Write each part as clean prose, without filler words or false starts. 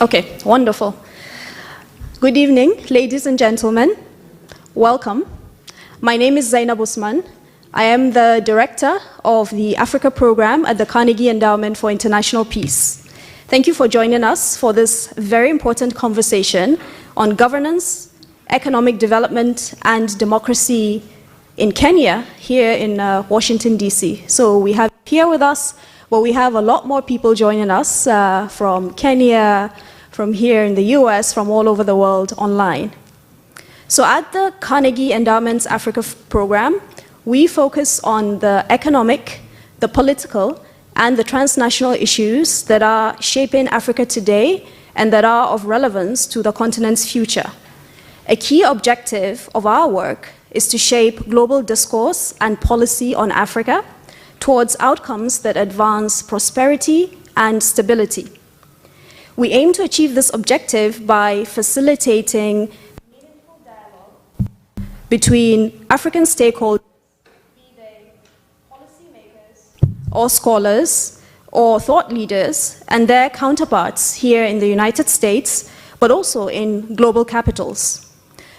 Okay, wonderful. Good evening, ladies and gentlemen. Welcome. My name is Zainab Usman. I am the director of the Africa program at the Carnegie Endowment for International Peace. Thank you for joining us for this very important conversation on governance, economic development, and democracy in Kenya, here in Washington, D.C. So we have here with us, well, we have a lot more people joining us from Kenya, from here in the US, from all over the world online. So at the Carnegie Endowment's Africa program, we focus on the economic, the political, and the transnational issues that are shaping Africa today and that are of relevance to the continent's future. A key objective of our work is to shape global discourse and policy on Africa towards outcomes that advance prosperity and stability. We aim to achieve this objective by facilitating meaningful dialogue between African stakeholders, be they policymakers or scholars or thought leaders, and their counterparts here in the United States, but also in global capitals.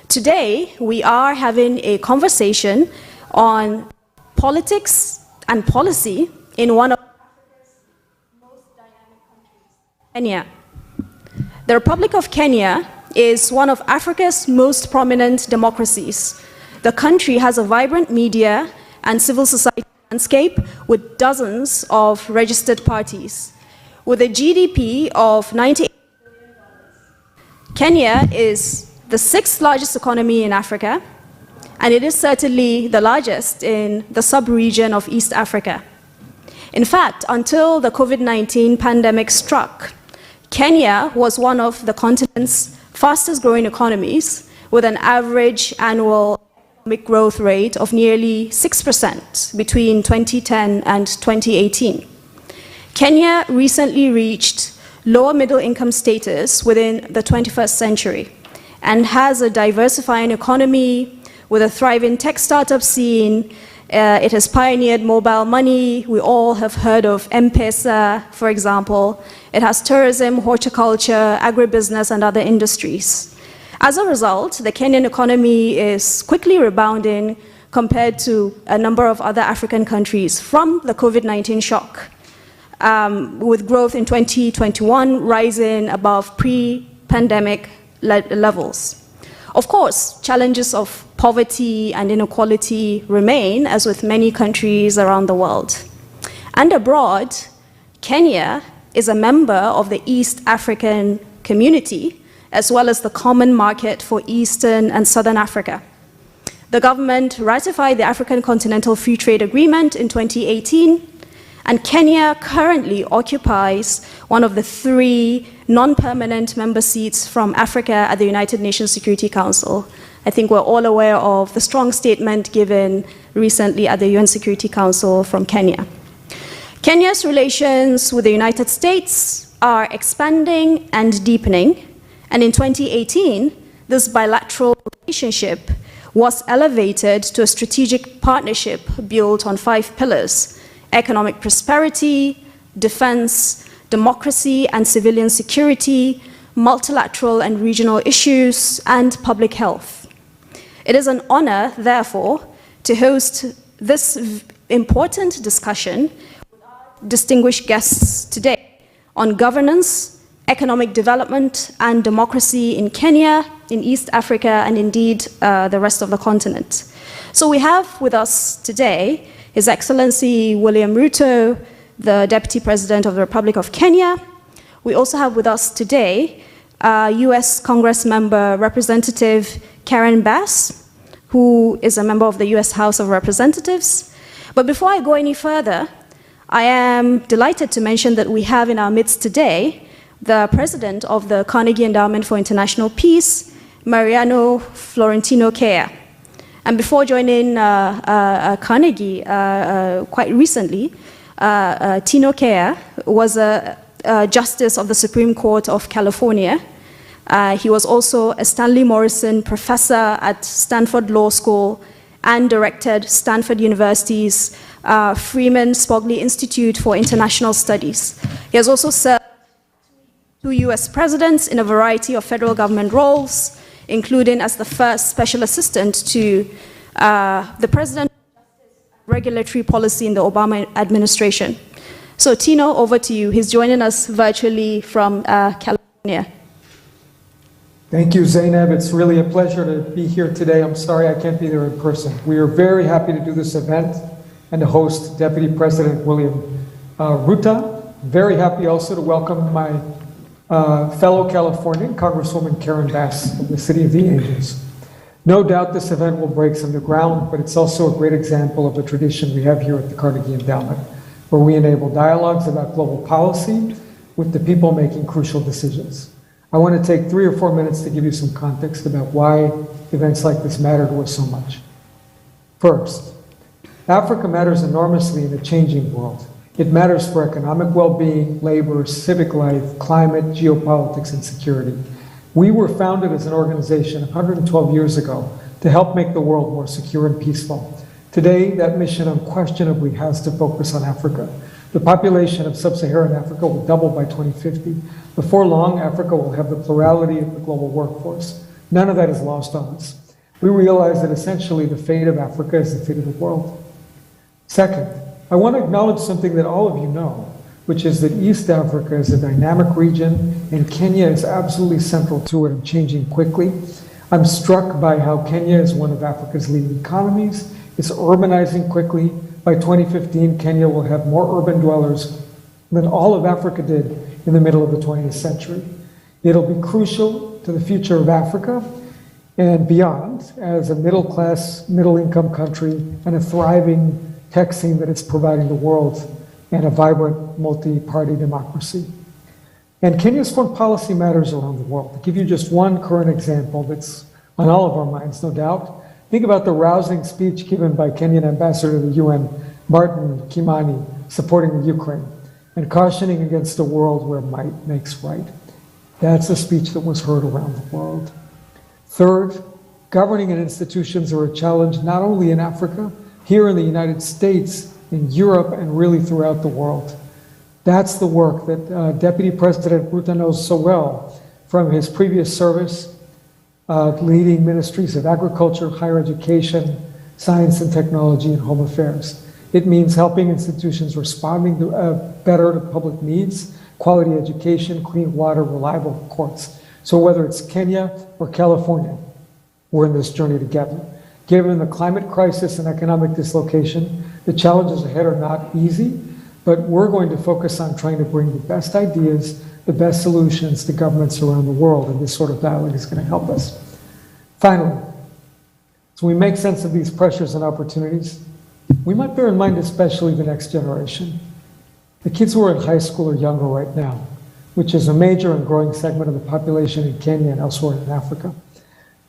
Today, we are having a conversation on politics and policy in one of Africa's most dynamic countries, Kenya. The Republic of Kenya is one of Africa's most prominent democracies. The country has a vibrant media and civil society landscape with dozens of registered parties. With a GDP of $98 billion, Kenya is the sixth largest economy in Africa, and it is certainly the largest in the sub-region of East Africa. In fact, until the COVID-19 pandemic struck, Kenya was one of the continent's fastest growing economies, with an average annual economic growth rate of nearly 6% between 2010 and 2018. Kenya recently reached lower middle income status within the 21st century and has a diversifying economy with a thriving tech startup scene. It has pioneered mobile money. We all have heard of M-Pesa, for example. It has tourism, horticulture, agribusiness, and other industries. As a result, the Kenyan economy is quickly rebounding compared to a number of other African countries from the COVID-19 shock, with growth in 2021 rising above pre-pandemic levels. Of course, challenges of poverty and inequality remain, as with many countries around the world. And abroad, Kenya is a member of the East African community, as well as the Common Market for Eastern and Southern Africa. The government ratified the African Continental Free Trade Agreement in 2018, and Kenya currently occupies one of the 3 non-permanent member seats from Africa at the United Nations Security Council. I think we're all aware of the strong statement given recently at the UN Security Council from Kenya. Kenya's relations with the United States are expanding and deepening, and in 2018, this bilateral relationship was elevated to a strategic partnership built on 5 pillars: economic prosperity, defense, democracy and civilian security, multilateral and regional issues, and public health. It is an honor, therefore, to host this important discussion with our distinguished guests today on governance, economic development, and democracy in Kenya, in East Africa, and indeed the rest of the continent. So we have with us today His Excellency William Ruto, the Deputy President of the Republic of Kenya. We also have with us today US Congress member Representative Karen Bass, who is a member of the US House of Representatives. But before I go any further, I am delighted to mention that we have in our midst today the President of the Carnegie Endowment for International Peace, Mariano Florentino Kea. And before joining Carnegie quite recently, Tino Kea was a Justice of the Supreme Court of California. He was also a Stanley Morrison Professor at Stanford Law School and directed Stanford University's Freeman Spogli Institute for International Studies. He has also served 2 US presidents in a variety of federal government roles, including as the first special assistant to the President of Regulatory Policy in the Obama administration. So Tino, over to you. He's joining us virtually from California. Thank you, Zainab. It's really a pleasure to be here today. I'm sorry I can't be there in person. We are very happy to do this event and to host Deputy President William Ruto. Very happy also to welcome my fellow Californian, Congresswoman Karen Bass of the City of the Angels. No doubt this event will break some new ground, but it's also a great example of the tradition we have here at the Carnegie Endowment, where we enable dialogues about global policy with the people making crucial decisions. I want to take 3 or 4 minutes to give you some context about why events like this matter to us so much. First, Africa matters enormously in a changing world. It matters for economic well-being, labor, civic life, climate, geopolitics, and security. We were founded as an organization 112 years ago to help make the world more secure and peaceful. Today, that mission unquestionably has to focus on Africa. The population of sub-Saharan Africa will double by 2050. Before long, Africa will have the plurality of the global workforce. None of that is lost on us. We realize that essentially the fate of Africa is the fate of the world. Second, I want to acknowledge something that all of you know, which is that East Africa is a dynamic region and Kenya is absolutely central to it and changing quickly. I'm struck by how Kenya is one of Africa's leading economies. It's urbanizing quickly. By 2015, Kenya will have more urban dwellers than all of Africa did in the middle of the 20th century. It'll be crucial to the future of Africa and beyond as a middle-class, middle-income country and a thriving tech scene that it's providing the world and a vibrant multi-party democracy. And Kenya's foreign policy matters around the world. To give you just one current example that's on all of our minds, no doubt, think about the rousing speech given by Kenyan Ambassador to the UN, Martin Kimani, supporting the Ukraine and cautioning against a world where might makes right. That's a speech that was heard around the world. Third, governing and institutions are a challenge not only in Africa, here in the United States, in Europe, and really throughout the world. That's the work that Deputy President Ruto knows so well from his previous service, leading ministries of agriculture, higher education, science and technology, and home affairs. It means helping institutions responding to, better to public needs, quality education, clean water, reliable courts. So whether it's Kenya or California, we're in this journey together. Given the climate crisis and economic dislocation, the challenges ahead are not easy, but we're going to focus on trying to bring the best ideas, the best solutions to governments around the world, and this sort of dialogue is going to help us. Finally, as we make sense of these pressures and opportunities, we might bear in mind especially the next generation. The kids who are in high school or younger right now, which is a major and growing segment of the population in Kenya and elsewhere in Africa.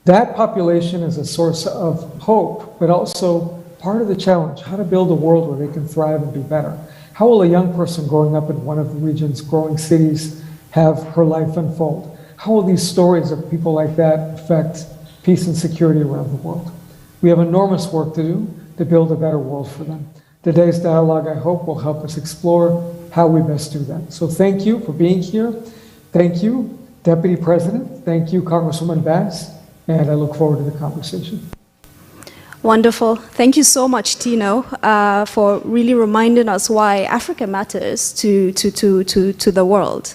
That population is a source of hope, but also part of the challenge, how to build a world where they can thrive and be better. How will a young person growing up in one of the region's growing cities have her life unfold? How will these stories of people like that affect peace and security around the world? We have enormous work to do to build a better world for them. Today's dialogue, I hope, will help us explore how we best do that. So thank you for being here. Thank you, Deputy President. Thank you, Congresswoman Bass. And I look forward to the conversation. Wonderful. Thank you so much, Tino, for really reminding us why Africa matters to the world.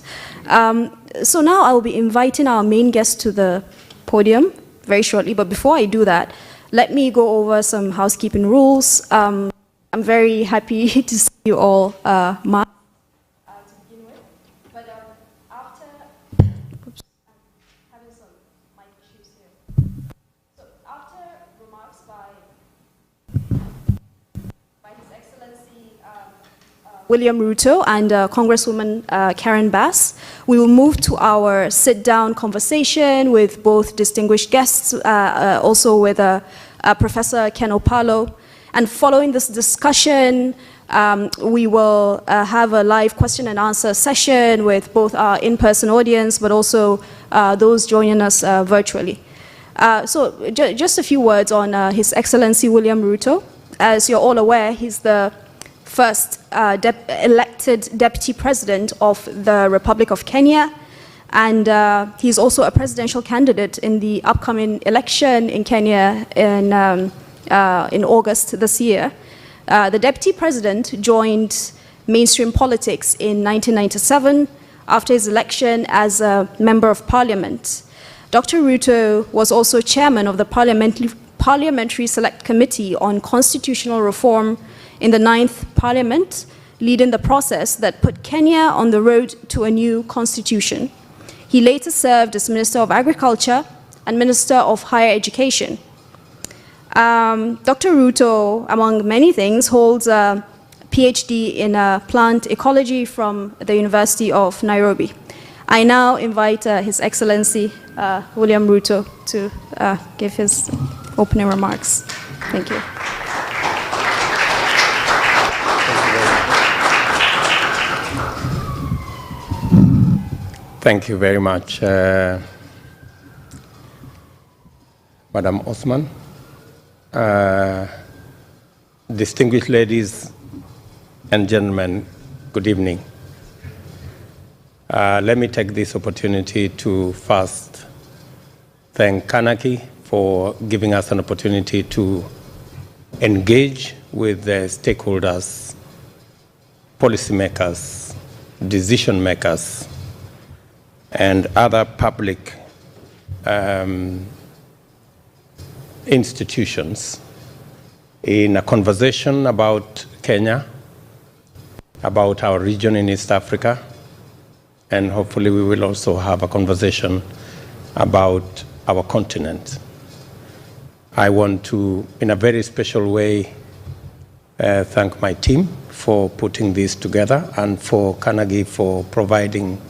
So now I'll be inviting our main guest to the podium very shortly. But before I do that, let me go over some housekeeping rules. I'm very happy to see you all masked to begin with. But after, oops, I'm having some mic issues here. So after remarks by His Excellency William Ruto and Congresswoman Karen Bass, we will move to our sit-down conversation with both distinguished guests, also with Professor Ken Opalo. And following this discussion, we will have a live question and answer session with both our in-person audience, but also those joining us virtually. So just a few words on His Excellency William Ruto. As you're all aware, he's the first elected deputy president of the Republic of Kenya. And he's also a presidential candidate in the upcoming election in Kenya in August this year. The deputy president joined mainstream politics in 1997 after his election as a member of parliament. Dr. Ruto was also chairman of the Parliamentary Select Committee on Constitutional Reform in the 9th Parliament, leading the process that put Kenya on the road to a new constitution. He later served as Minister of Agriculture and Minister of Higher Education. Dr. Ruto, among many things, holds a PhD in plant ecology from the University of Nairobi. I now invite His Excellency William Ruto to give his opening remarks. Thank you. Thank you very much, Madam Osman. Distinguished ladies and gentlemen, good evening. Let me take this opportunity to first thank Carnegie for giving us an opportunity to engage with the stakeholders, policymakers, decision makers, and other public institutions in a conversation about Kenya, about our region in East Africa, and hopefully we will also have a conversation about our continent. I want to, in a very special way, thank my team for putting this together and for Carnegie for providing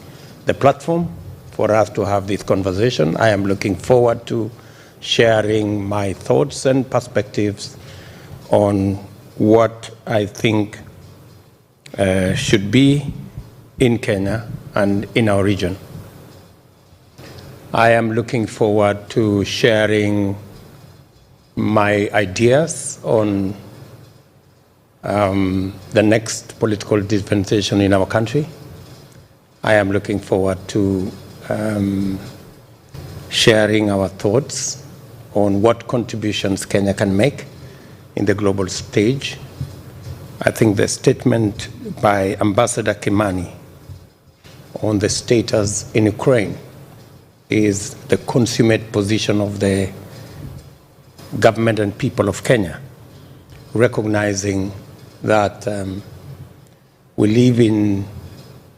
the platform for us to have this conversation. I am looking forward to sharing my thoughts and perspectives on what I think should be in Kenya and in our region. I am looking forward to sharing my ideas on the next political dispensation in our country. I am looking forward to sharing our thoughts on what contributions Kenya can make in the global stage. I think the statement by Ambassador Kimani on the status in Ukraine is the consummate position of the government and people of Kenya, recognizing that we live in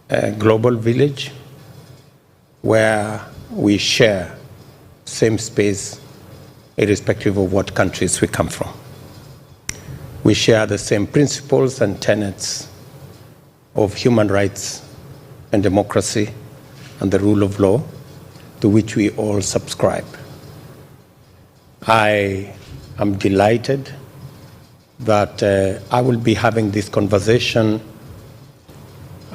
a global village where we share same space irrespective of what countries we come from. We share the same principles and tenets of human rights and democracy and the rule of law to which we all subscribe. I am delighted that I will be having this conversation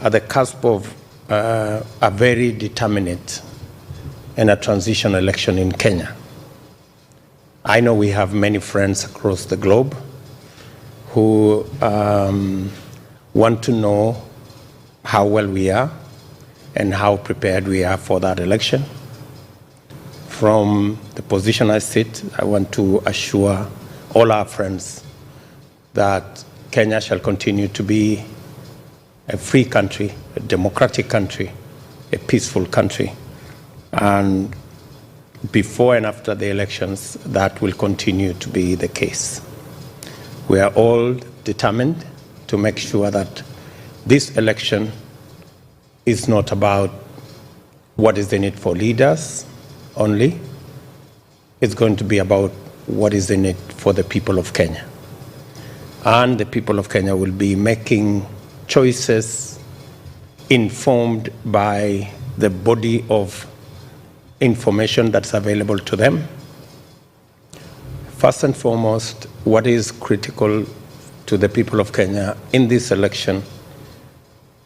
at the cusp of a very determinate and a transition election in Kenya. I know we have many friends across the globe who want to know how well we are and how prepared we are for that election. From the position I sit, I want to assure all our friends that Kenya shall continue to be a free country, a democratic country, a peaceful country. And before and after the elections, that will continue to be the case. We are all determined to make sure that this election is not about what is in it for leaders only. It's going to be about what is in it for the people of Kenya. And the people of Kenya will be making choices informed by the body of information that's available to them. First and foremost, what is critical to the people of Kenya in this election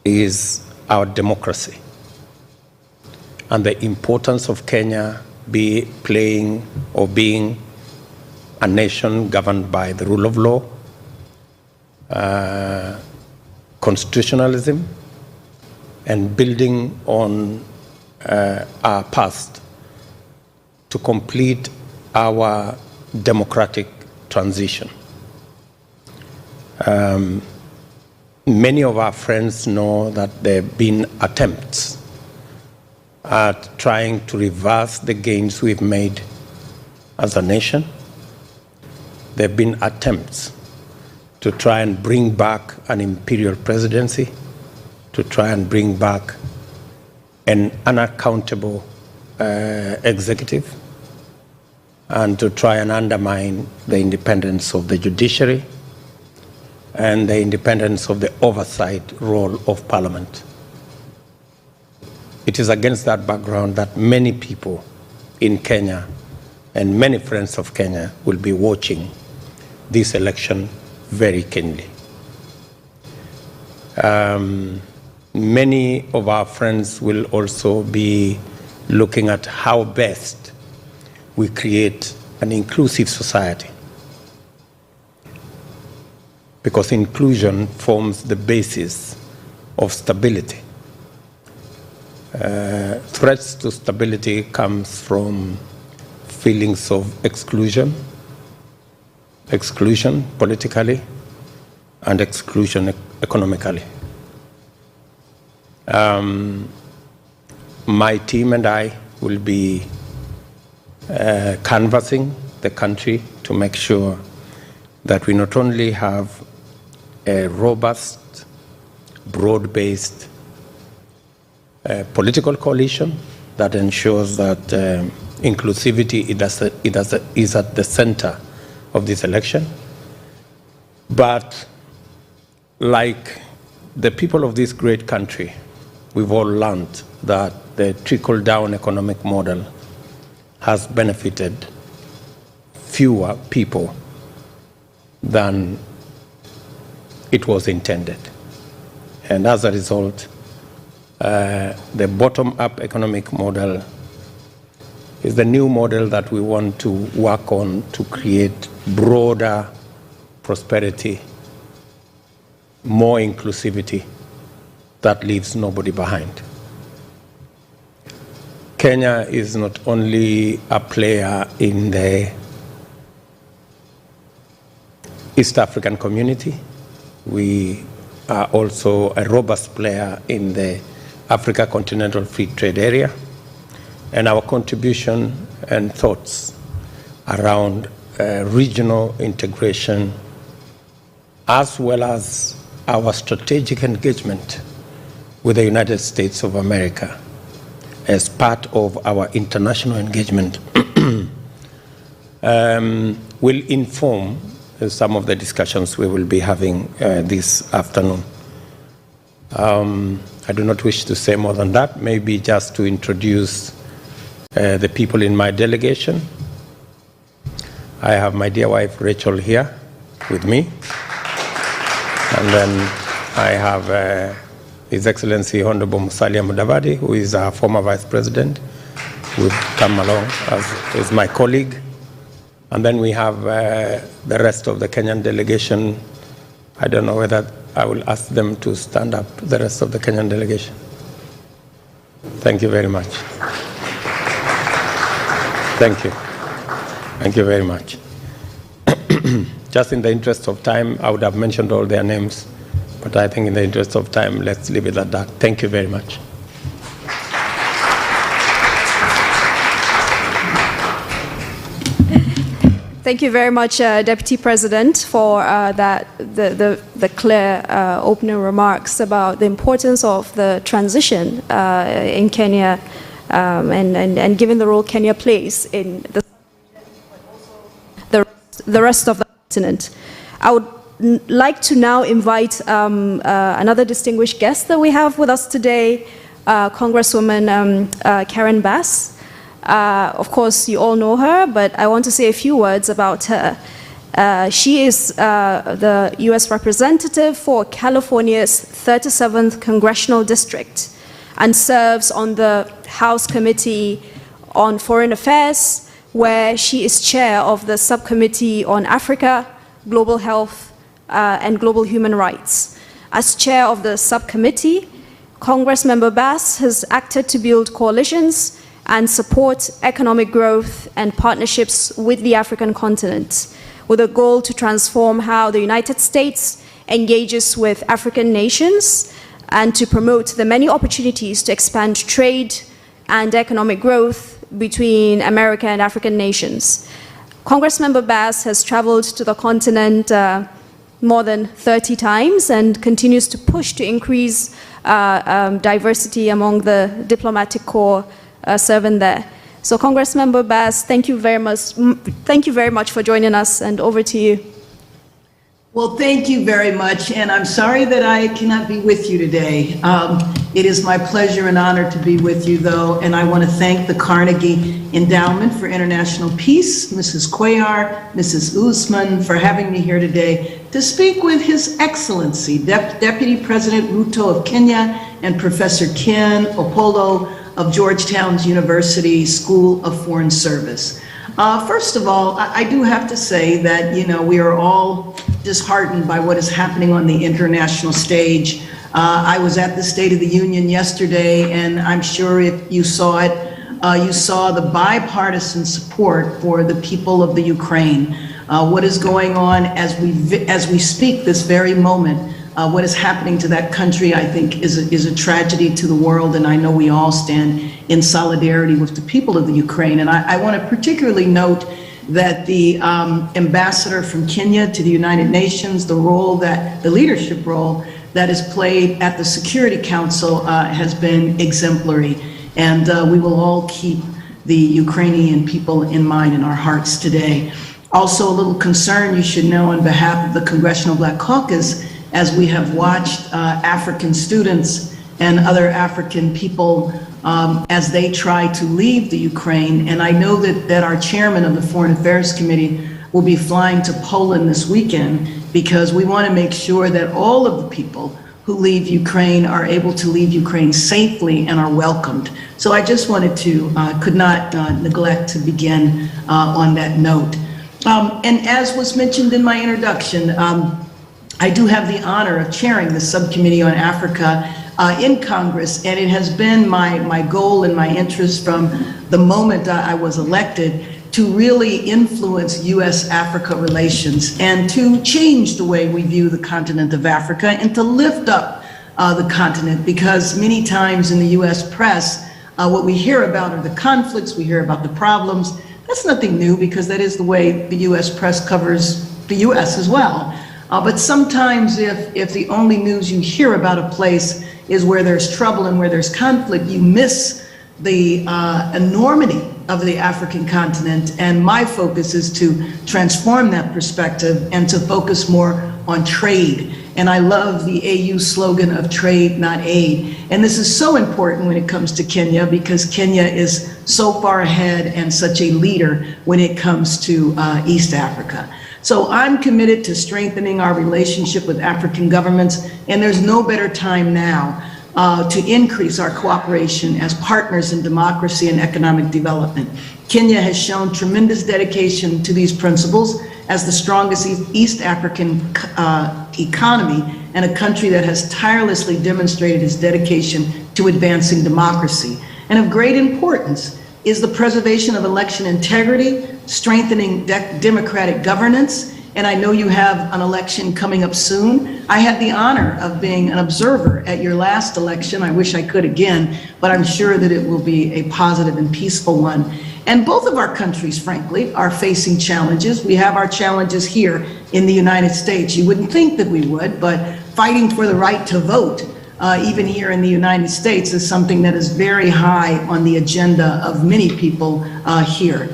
is our democracy and the importance of Kenya being a nation governed by the rule of law, constitutionalism, and building on are passed to complete our democratic transition. Many of our friends know that there have been attempts at trying to reverse the gains we've made as a nation. There have been attempts to try and bring back an imperial presidency, to try and bring back an unaccountable executive, and to try and undermine the independence of the judiciary and the independence of the oversight role of Parliament. It is against that background that many people in Kenya and many friends of Kenya will be watching this election very keenly. Many of our friends will also be looking at how best we create an inclusive society, because inclusion forms the basis of stability. Threats to stability comes from feelings of exclusion politically, and exclusion economically. My team and I will be canvassing the country to make sure that we not only have a robust, broad-based political coalition that ensures that inclusivity is at the center of this election, but like the people of this great country, we've all learned that the trickle-down economic model has benefited fewer people than it was intended. And as a result, the bottom-up economic model is the new model that we want to work on to create broader prosperity, more inclusivity that leaves nobody behind. Kenya is not only a player in the East African community, we are also a robust player in the Africa Continental Free Trade Area, and our contribution and thoughts around regional integration, as well as our strategic engagement with the United States of America as part of our international engagement will inform some of the discussions we will be having this afternoon. I do not wish to say more than that, maybe just to introduce the people in my delegation. I have my dear wife Rachel here with me, and then I have His Excellency Honorable Musalia Mudavadi, who is our former Vice President, who will come along as my colleague. And then we have the rest of the Kenyan delegation. I don't know whether I will ask them to stand up, the rest of the Kenyan delegation. Thank you very much. Thank you. Thank you very much. Just in the interest of time, I would have mentioned all their names, but I think in the interest of time, let's leave it at that. Thank you very much. Thank you very much, Deputy President, for the clear opening remarks about the importance of the transition in Kenya and given the role Kenya plays in the rest of the continent. I would like to now invite another distinguished guest that we have with us today, Congresswoman Karen Bass. Of course, you all know her, but I want to say a few words about her. She is the U.S. representative for California's 37th Congressional District and serves on the House Committee on Foreign Affairs, where she is chair of the Subcommittee on Africa, Global Health, and Global Human Rights. As chair of the subcommittee, Congressmember Bass has acted to build coalitions and support economic growth and partnerships with the African continent, with a goal to transform how the United States engages with African nations and to promote the many opportunities to expand trade and economic growth between America and African nations. Congressmember Bass has traveled to the continent more than 30 times and continues to push to increase diversity among the diplomatic corps serving there. So Congressmember Bass, thank you very much for joining us, and over to you. Well, thank you very much, and I'm sorry that I cannot be with you today. It is my pleasure and honor to be with you, though, and I want to thank the Carnegie Endowment for International Peace, Mrs. Cuellar, Mrs. Usman, for having me here today to speak with His Excellency, Deputy President Ruto of Kenya and Professor Ken Opolo of Georgetown's University School of Foreign Service. First of all, I do have to say that, we are all disheartened by what is happening on the international stage. I was at the State of the Union yesterday, and I'm sure if you saw it, you saw the bipartisan support for the people of the Ukraine. What is going on as we speak this very moment, what is happening to that country, I think, is a tragedy to the world, and I know we all stand in solidarity with the people of the Ukraine. And I want to particularly note that the ambassador from Kenya to the United Nations, the leadership role that is played at the Security Council has been exemplary. And we will all keep the Ukrainian people in mind in our hearts today. Also, a little concern, you should know, on behalf of the Congressional Black Caucus, as we have watched African students and other African people as they try to leave the Ukraine. And I know that our chairman of the Foreign Affairs Committee will be flying to Poland this weekend, because we want to make sure that all of the people who leave Ukraine are able to leave Ukraine safely and are welcomed. So I just wanted to, could not neglect to begin on that note. And as was mentioned in my introduction, I do have the honor of chairing the Subcommittee on Africa in Congress, and it has been my goal and my interest from the moment I was elected to really influence U.S.-Africa relations and to change the way we view the continent of Africa and to lift up the continent, because many times in the U.S. press, what we hear about are the conflicts, we hear about the problems. That's nothing new, because that is the way the U.S. press covers the U.S. as well. But sometimes if the only news you hear about a place is where there's trouble and where there's conflict, you miss the enormity of the African continent. And my focus is to transform that perspective and to focus more on trade. And I love the AU slogan of trade, not aid. And this is so important when it comes to Kenya, because Kenya is so far ahead and such a leader when it comes to East Africa. So I'm committed to strengthening our relationship with African governments, and there's no better time now to increase our cooperation as partners in democracy and economic development. Kenya has shown tremendous dedication to these principles as the strongest East African economy, and a country that has tirelessly demonstrated its dedication to advancing democracy. And of great importance is the preservation of election integrity, strengthening democratic governance, and I know you have an election coming up soon. I had the honor of being an observer at your last election. I wish I could again, but I'm sure that it will be a positive and peaceful one. And both of our countries, frankly, are facing challenges. We have our challenges here in the United States. You wouldn't think that we would, but fighting for the right to vote, even here in the United States, is something that is very high on the agenda of many people here.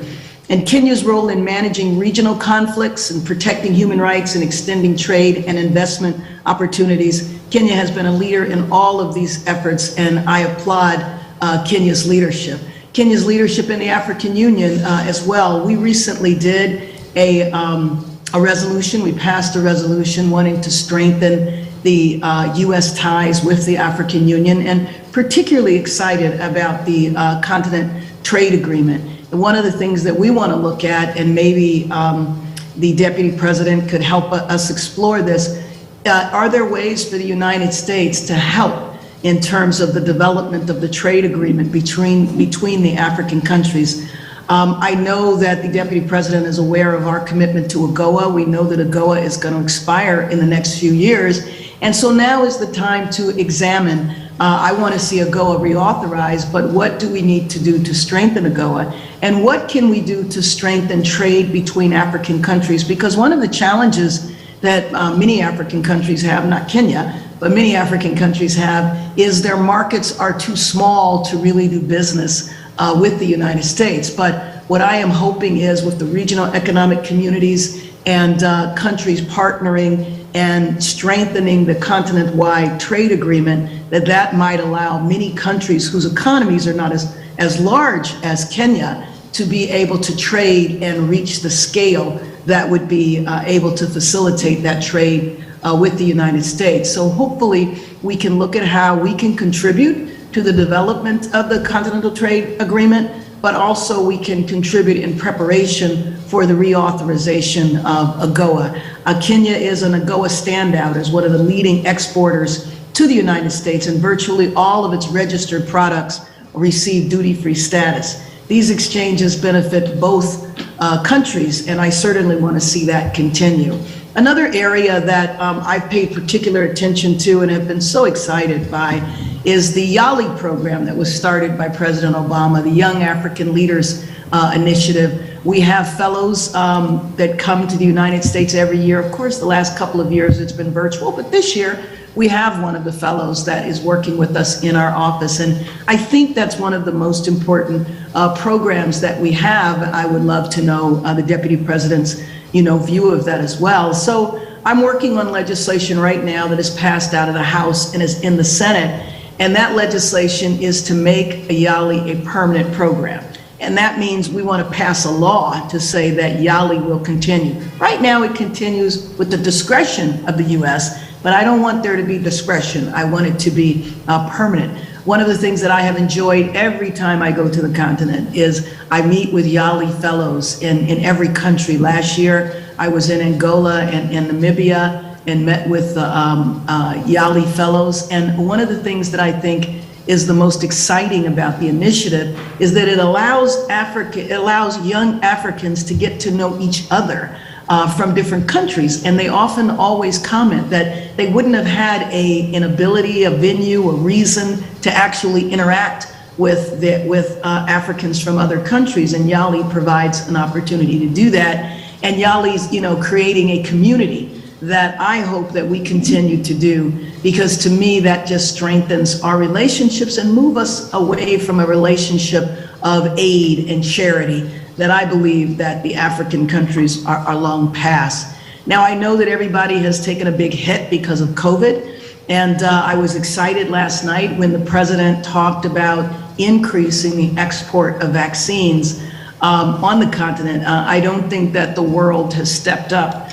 And Kenya's role in managing regional conflicts and protecting human rights and extending trade and investment opportunities, Kenya has been a leader in all of these efforts, and I applaud Kenya's leadership. Kenya's leadership in the African Union as well. We recently did a resolution, we passed a resolution wanting to strengthen the U.S. ties with the African Union, and particularly excited about the continent trade agreement. And one of the things that we want to look at, and maybe the Deputy President could help us explore this, are there ways for the United States to help in terms of the development of the trade agreement between the African countries. I know that the Deputy President is aware of our commitment to AGOA. We know that AGOA is going to expire in the next few years. And so now is the time to examine, I want to see AGOA reauthorized, but what do we need to do to strengthen AGOA? And what can we do to strengthen trade between African countries? Because one of the challenges that many African countries have, not Kenya, but many African countries have, is their markets are too small to really do business with the United States. But what I am hoping is with the regional economic communities and countries partnering and strengthening the continent-wide trade agreement, that might allow many countries whose economies are not as large as Kenya to be able to trade and reach the scale that would be able to facilitate that trade with the United States. So hopefully we can look at how we can contribute to the development of the Continental Trade Agreement, but also we can contribute in preparation for the reauthorization of AGOA. Kenya is an AGOA standout as one of the leading exporters to the United States, and virtually all of its registered products receive duty-free status. These exchanges benefit both countries, and I certainly want to see that continue. Another area that I've paid particular attention to and have been so excited by is the YALI program that was started by President Obama, the Young African Leaders Initiative. We have fellows that come to the United States every year. Of course, the last couple of years it's been virtual, but this year we have one of the fellows that is working with us in our office. And I think that's one of the most important programs that we have. I would love to know the Deputy President's view of that as well. So I'm working on legislation right now that is passed out of the House and is in the Senate. And that legislation is to make YALI a permanent program. And that means we want to pass a law to say that YALI will continue. Right now it continues with the discretion of the US, but I don't want there to be discretion. I want it to be permanent. One of the things that I have enjoyed every time I go to the continent is I meet with YALI fellows in every country. Last year I was in Angola and Namibia and met with the YALI fellows. And one of the things that I think is the most exciting about the initiative is that it allows young Africans to get to know each other from different countries. And they often always comment that they wouldn't have had an ability, a venue, a reason to actually interact with Africans from other countries. And YALI provides an opportunity to do that. And YALI's, creating a community that I hope that we continue to do, because to me that just strengthens our relationships and move us away from a relationship of aid and charity that I believe that the African countries are long past. Now I know that everybody has taken a big hit because of COVID, and I was excited last night when the president talked about increasing the export of vaccines on the continent. I don't think that the world has stepped up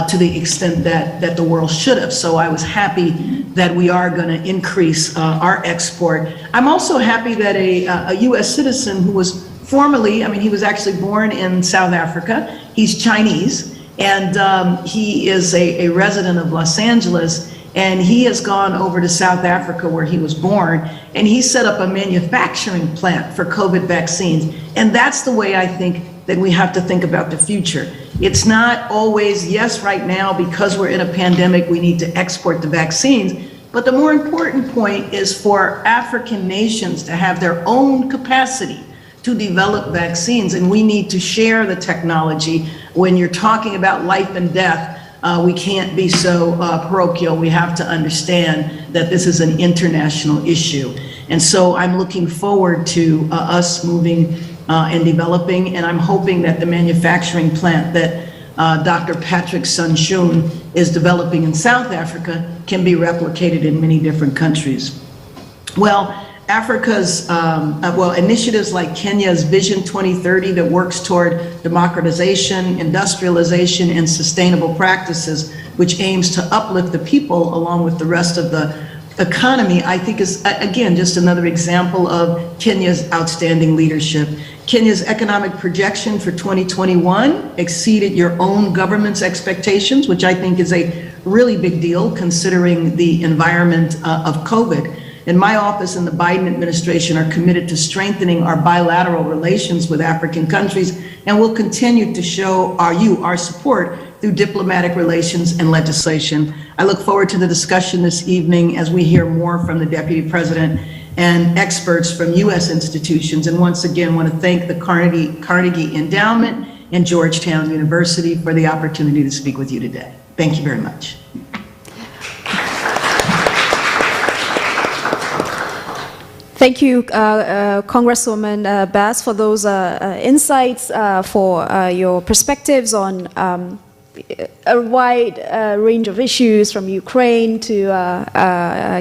to the extent that the world should have. So I was happy that we are going to increase our export. I'm also happy that a US citizen who was formerly, he was actually born in South Africa. He's Chinese, and he is a resident of Los Angeles, and he has gone over to South Africa where he was born, and he set up a manufacturing plant for COVID vaccines. And that's the way I think that we have to think about the future. It's not always, yes, right now, because we're in a pandemic, we need to export the vaccines. But the more important point is for African nations to have their own capacity to develop vaccines. And we need to share the technology. When you're talking about life and death, we can't be so parochial. We have to understand that this is an international issue. And so I'm looking forward to us moving and developing, and I'm hoping that the manufacturing plant that Dr. Patrick Sunshun is developing in South Africa can be replicated in many different countries. Well, Africa's, initiatives like Kenya's Vision 2030 that works toward democratization, industrialization, and sustainable practices, which aims to uplift the people along with the rest of the economy, I think is, again, just another example of Kenya's outstanding leadership. Kenya's economic projection for 2021 exceeded your own government's expectations, which I think is a really big deal considering the environment of COVID. And my office and the Biden administration are committed to strengthening our bilateral relations with African countries, and will continue to show our support through diplomatic relations and legislation. I look forward to the discussion this evening as we hear more from the Deputy President and experts from U.S. institutions. And once again, want to thank the Carnegie Endowment and Georgetown University for the opportunity to speak with you today. Thank you very much. Thank you, Congresswoman Bass, for those insights, for your perspectives on a wide range of issues, from Ukraine to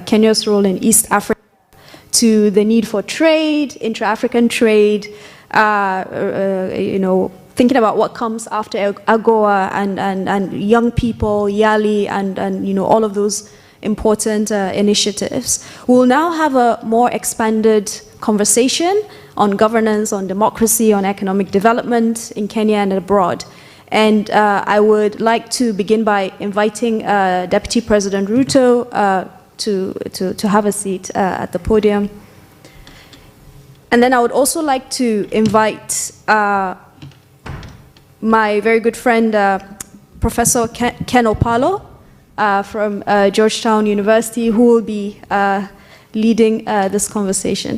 Kenya's role in East Africa, to the need for trade, intra-African trade, thinking about what comes after AGOA and young people, YALI, and all of those important initiatives. We'll now have a more expanded conversation on governance, on democracy, on economic development in Kenya and abroad. And I would like to begin by inviting Deputy President Ruto to have a seat at the podium. And then I would also like to invite my very good friend, Professor Ken Opalo, from Georgetown University, who will be leading this conversation.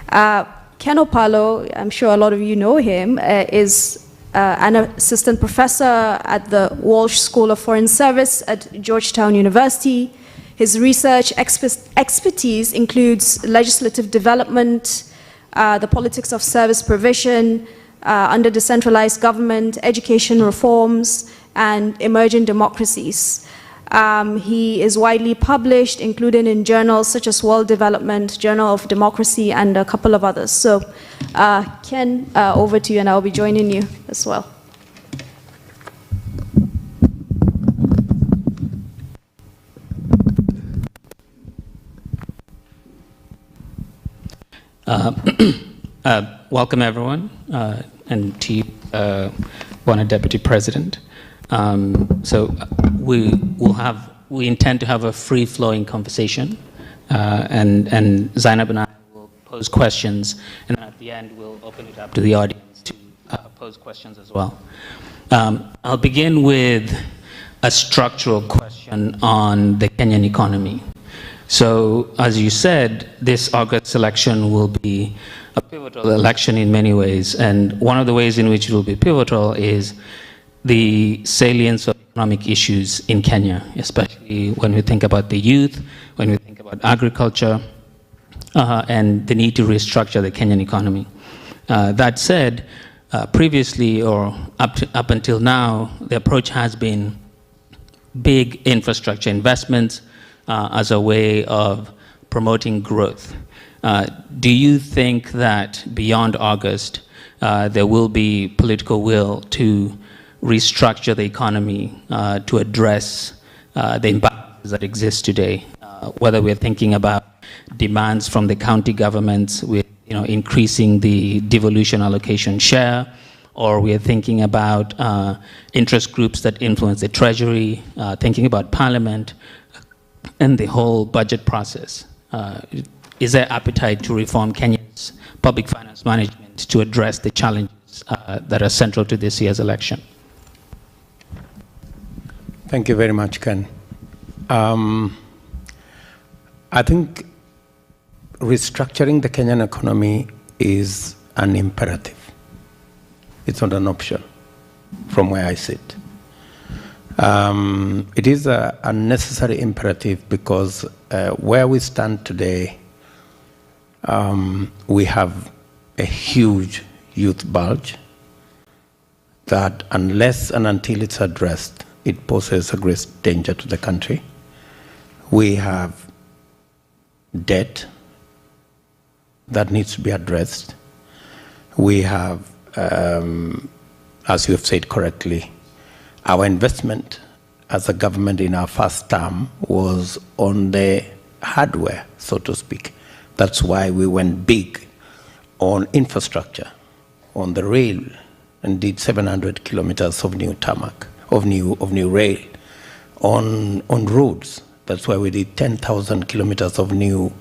Ken Opalo, I'm sure a lot of you know him, is an assistant professor at the Walsh School of Foreign Service at Georgetown University. His research expertise includes legislative development, the politics of service provision under decentralized government, education reforms, and emerging democracies. He is widely published, including in journals such as World Development, Journal of Democracy, and a couple of others. So, Ken, over to you, and I'll be joining you as well. Welcome, everyone, and to you, Honored Deputy President. So we intend to have a free-flowing conversation, and Zainab and I will pose questions, and then at the end we'll open it up to the audience to pose questions as well. I'll begin with a structural question on the Kenyan economy. So, as you said, this August election will be a pivotal election in many ways, and one of the ways in which it will be pivotal is the salience of economic issues in Kenya, especially when we think about the youth, when we think about agriculture, and the need to restructure the Kenyan economy. That said, previously or up until now, the approach has been big infrastructure investments as a way of promoting growth. Do you think that beyond August, there will be political will to restructure the economy to address the imbalances that exist today, whether we're thinking about demands from the county governments with increasing the devolution allocation share, or we're thinking about interest groups that influence the treasury, thinking about parliament and the whole budget process. Is there appetite to reform Kenya's public finance management to address the challenges that are central to this year's election? Thank you very much, Ken. I think restructuring the Kenyan economy is an imperative. It's not an option from where I sit. It is a necessary imperative because where we stand today, we have a huge youth bulge that unless and until it's addressed, it poses a great danger to the country. We have debt that needs to be addressed. We have, as you have said correctly, our investment as a government in our first term was on the hardware, so to speak. That's why we went big on infrastructure, on the rail, and did 700 kilometers of new tarmac, of new rail, on roads. That's why we did 10,000 kilometers of new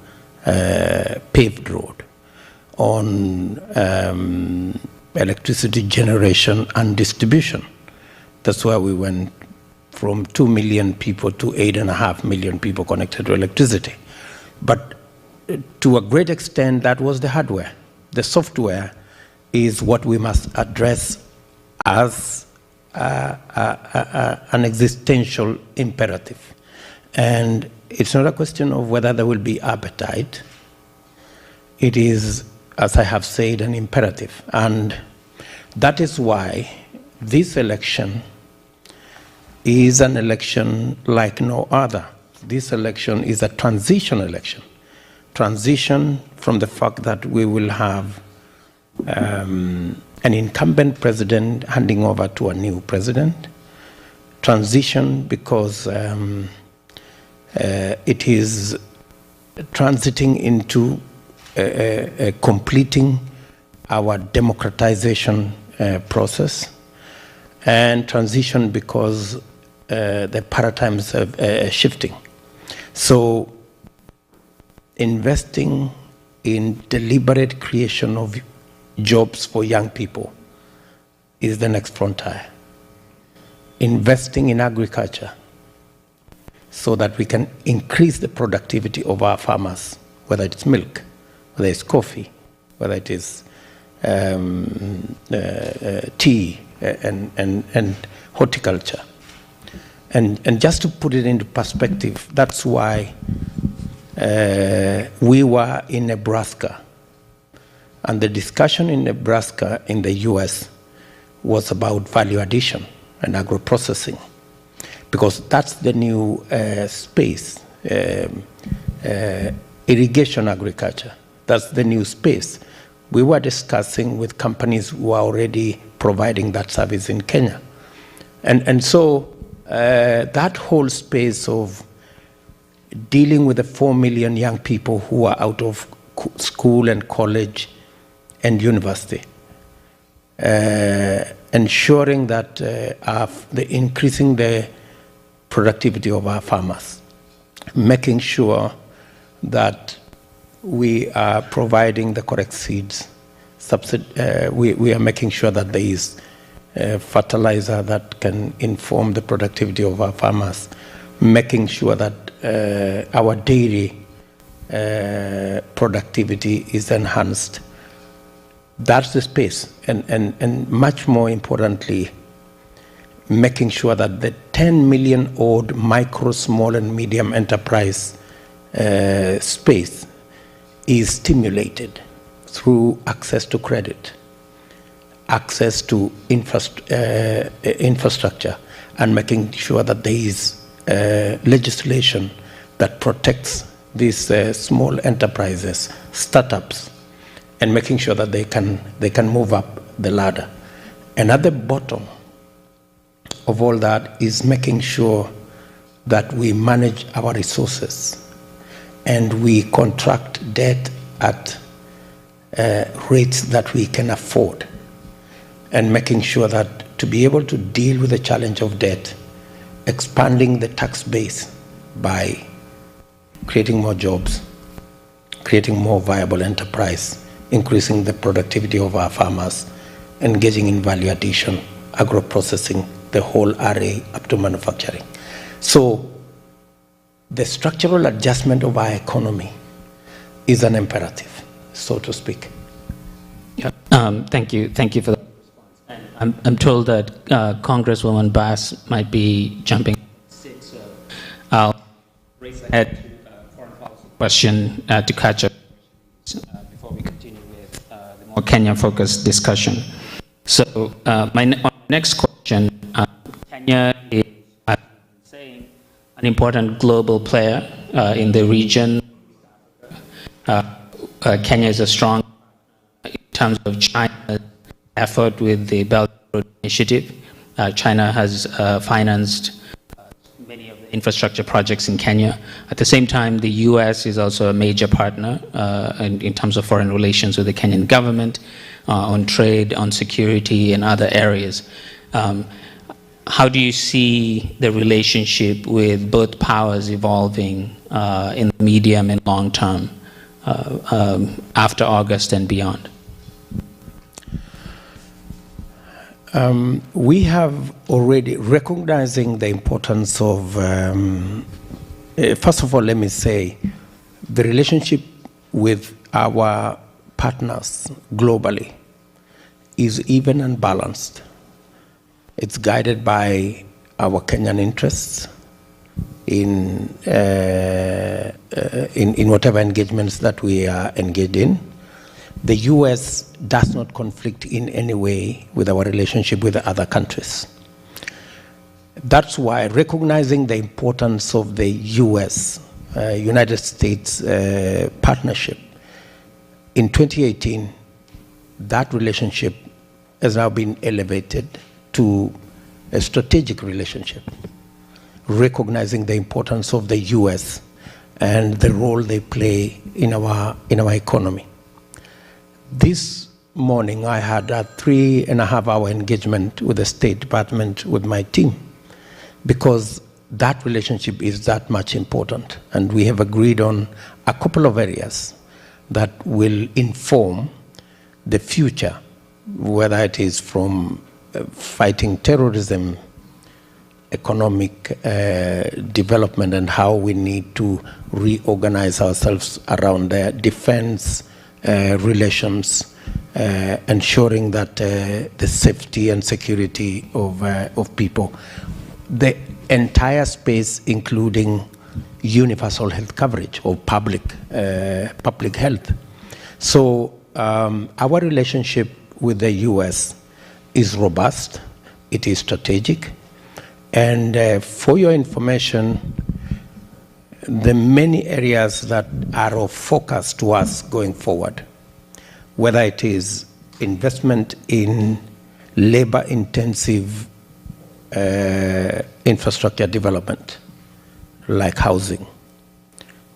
paved road, on electricity generation and distribution. That's why we went from 2 million people to 8.5 million people connected to electricity. But to a great extent, that was the hardware. The software is what we must address as an existential imperative. And it's not a question of whether there will be appetite. It is, as I have said, an imperative. And that is why this election is an election like no other. This election is a transition election. Transition from the fact that we will have an incumbent president handing over to a new president. Transition because it is transiting into completing our democratization process, and transition because the paradigms are shifting. So investing in deliberate creation of jobs for young people is the next frontier. Investing in agriculture so that we can increase the productivity of our farmers, whether it's milk, whether it's coffee, whether it is tea and horticulture. And just to put it into perspective, that's why we were in Nebraska, and the discussion in Nebraska in the US was about value addition and agro-processing, because that's the new space, irrigation agriculture. That's the new space. We were discussing with companies who are already providing that service in Kenya. And so that whole space of dealing with the 4 million young people who are out of school and college and university, ensuring that increasing the productivity of our farmers, making sure that we are providing the correct seeds, we are making sure that there is fertilizer that can inform the productivity of our farmers, making sure that our dairy productivity is enhanced. That's the space, and much more importantly, making sure that the 10 million odd micro, small, and medium enterprise space is stimulated through access to credit, access to infrastructure, and making sure that there is legislation that protects these small enterprises, startups, and making sure that they can move up the ladder. And at the bottom of all that is making sure that we manage our resources and we contract debt at rates that we can afford, and making sure that to be able to deal with the challenge of debt, expanding the tax base by creating more jobs, creating more viable enterprise, increasing the productivity of our farmers, engaging in value addition, agro-processing, the whole array up to manufacturing. So the structural adjustment of our economy is an imperative, so to speak. Yeah. Thank you for that response. And I'm told that Congresswoman Bass might be jumping in, so I'll raise ahead to foreign policy question to catch up before we continue with the more Kenya-focused discussion. So my next question, Kenya is, as I've been saying, an important global player in the region. Kenya is a strong in terms of China's effort with the Belt and Road Initiative. China has financed many of the infrastructure projects in Kenya. At the same time, the US is also a major partner in terms of foreign relations with the Kenyan government, on trade, on security, and other areas. How do you see the relationship with both powers evolving in the medium and long term? after August and beyond? We have already recognizing the importance of, first of all, let me say, the relationship with our partners globally is even and balanced. It's guided by our Kenyan interests in whatever engagements that we are engaged in. The US does not conflict in any way with our relationship with other countries. That's why recognizing the importance of the US, United States partnership, in 2018, that relationship has now been elevated to a strategic relationship, recognizing the importance of the US and the role they play in our economy. This morning, I had a 3.5-hour engagement with the State Department with my team, because that relationship is that much important. And we have agreed on a couple of areas that will inform the future, whether it is from fighting terrorism, economic development, and how we need to reorganize ourselves around defense, relations, ensuring that the safety and security of people. The entire space, including universal health coverage or public health. So our relationship with the US is robust, it is strategic, and for your information, the many areas that are of focus to us going forward, whether it is investment in labor-intensive infrastructure development, like housing.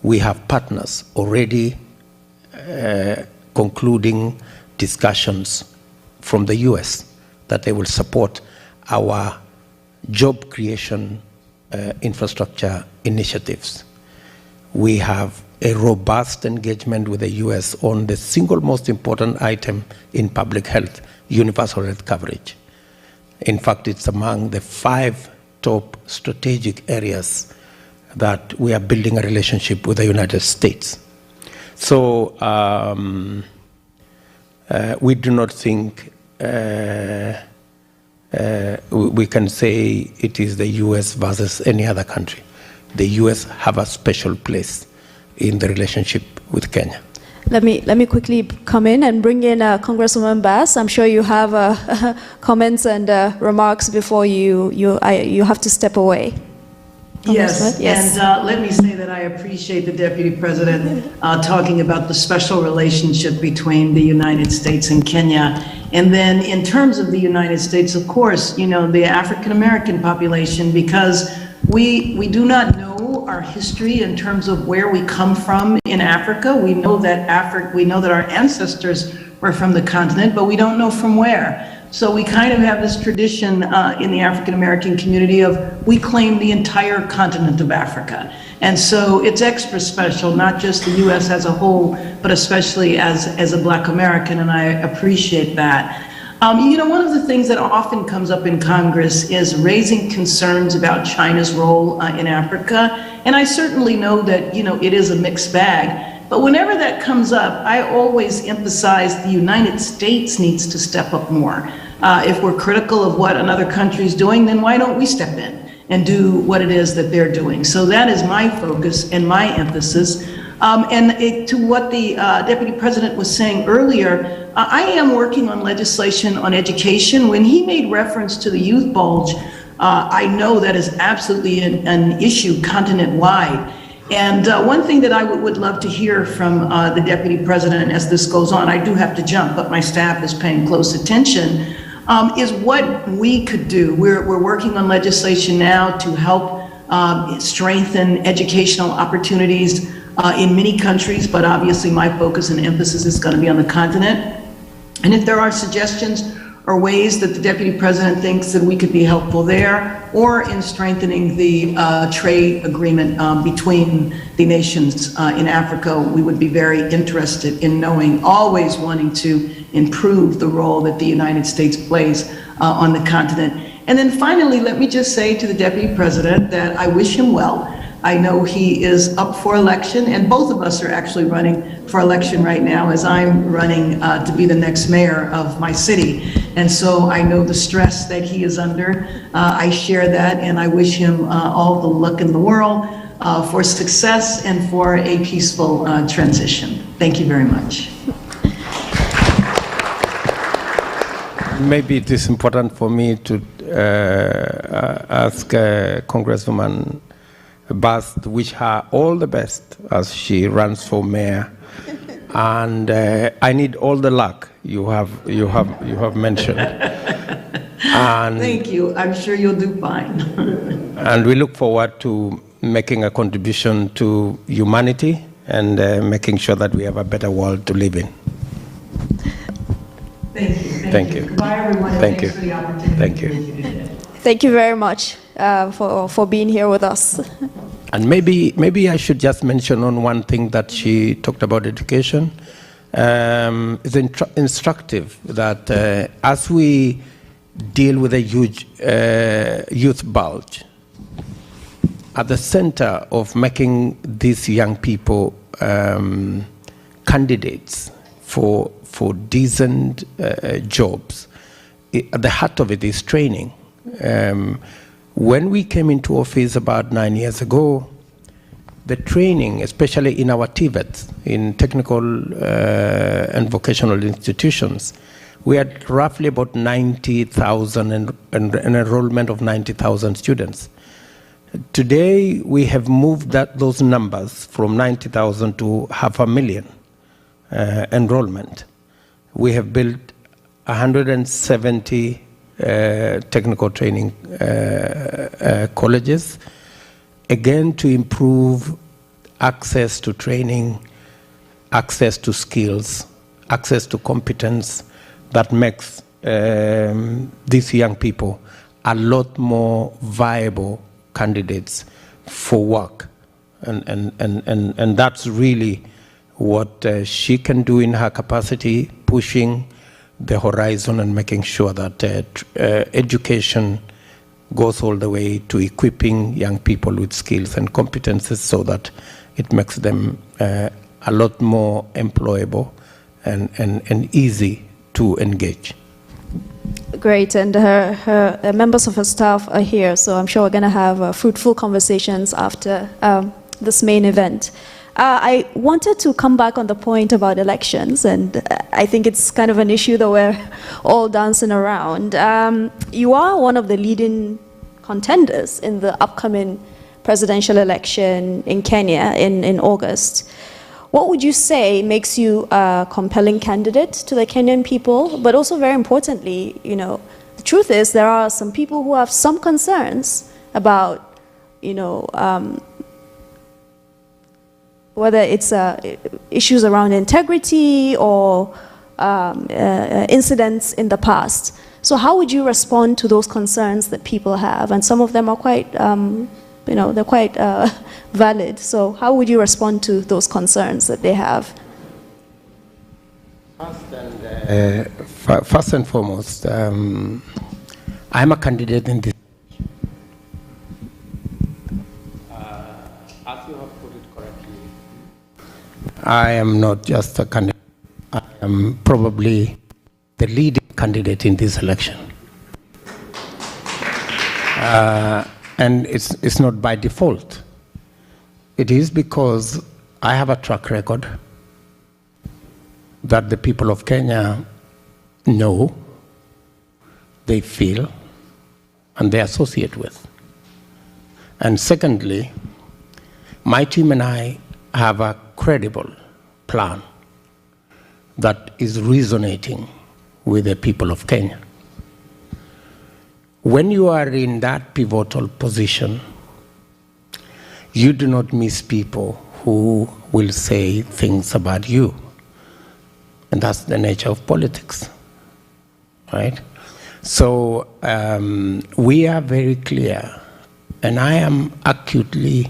We have partners already concluding discussions from the US that they will support our job creation infrastructure initiatives. We have a robust engagement with the US on the single most important item in public health, universal health coverage. In fact, it's among the 5 top strategic areas that we are building a relationship with the United States. So we do not think we can say it is the US versus any other country. The US have a special place in the relationship with Kenya. Let me quickly come in and bring in Congresswoman Bass. I'm sure you have comments and remarks before you have to step away. Yes, and let me say that I appreciate the Deputy President talking about the special relationship between the United States and Kenya. And then in terms of the United States, of course, you know, the African American population, because we do not know our history in terms of where we come from in Africa. We know that our ancestors were from the continent, but we don't know from where. So we kind of have this tradition in the African American community of we claim the entire continent of Africa. And so it's extra special, not just the US as a whole, but especially as a Black American, and I appreciate that. You know, one of the things that often comes up in Congress is raising concerns about China's role in Africa. And I certainly know that, you know, it is a mixed bag. But whenever that comes up, I always emphasize the United States needs to step up more. If we're critical of what another country is doing, then why don't we step in and do what it is that they're doing? So that is my focus and my emphasis. To what the Deputy President was saying earlier, I am working on legislation on education. When he made reference to the youth bulge, I know that is absolutely an issue continent-wide. And one thing that I would love to hear from the Deputy President as this goes on, I do have to jump, but my staff is paying close attention, is what we could do. We're working on legislation now to help strengthen educational opportunities in many countries, but obviously my focus and emphasis is going to be on the continent. And if there are suggestions or ways that the Deputy President thinks that we could be helpful there, or in strengthening the trade agreement between the nations in Africa, we would be very interested in knowing, always wanting to improve the role that the United States plays on the continent. And then finally, let me just say to the Deputy President that I wish him well. I know he is up for election, and both of us are actually running for election right now, as I'm running to be the next mayor of my city. And so I know the stress that he is under. I share that, and I wish him all the luck in the world for success and for a peaceful transition. Thank you very much. Maybe it is important for me to ask Congresswoman Bass to wish her all the best as she runs for mayor, and I need all the luck you have mentioned. And thank you. I'm sure you'll do fine. And we look forward to making a contribution to humanity and making sure that we have a better world to live in. Thank you. Thank you. Goodbye, everyone. Thank Thanks you. for the opportunity Thank to you. be with you today. Thank you very much for being here with us. And maybe I should just mention on one thing that she talked about education. It's instructive that as we deal with a huge youth bulge, at the center of making these young people candidates for decent jobs, at the heart of it is training. When we came into office about 9 years ago, the training, especially in our TVETs, in technical and vocational institutions, we had roughly about 90,000 and an enrollment of 90,000 students. Today, we have moved those numbers from 90,000 to 500,000 enrollment. We have built 170 technical training colleges, again to improve access to training, access to skills, access to competence that makes these young people a lot more viable candidates for work. And that's really what she can do in her capacity, pushing the horizon and making sure that education goes all the way to equipping young people with skills and competences so that it makes them a lot more employable and easy to engage. Great, and her members of her staff are here, so I'm sure we're going to have fruitful conversations after this main event. I wanted to come back on the point about elections, and I think it's kind of an issue that we're all dancing around. You are one of the leading contenders in the upcoming presidential election in Kenya in August. What would you say makes you a compelling candidate to the Kenyan people? But also, very importantly, you know, the truth is there are some people who have some concerns about, you know, whether it's issues around integrity or incidents in the past. So how would you respond to those concerns that people have? And some of them are quite, you know, they're quite valid. So how would you respond to those concerns that they have? First and foremost, I'm a candidate in this. As you have put it correctly, I am not just a candidate. I am probably the leading candidate in this election. And it's not by default. It is because I have a track record that the people of Kenya know, they feel, and they associate with. And secondly, my team and I have a credible plan that is resonating with the people of Kenya. When you are in that pivotal position, you do not miss people who will say things about you. And that's the nature of politics, right? So we are very clear, and I am acutely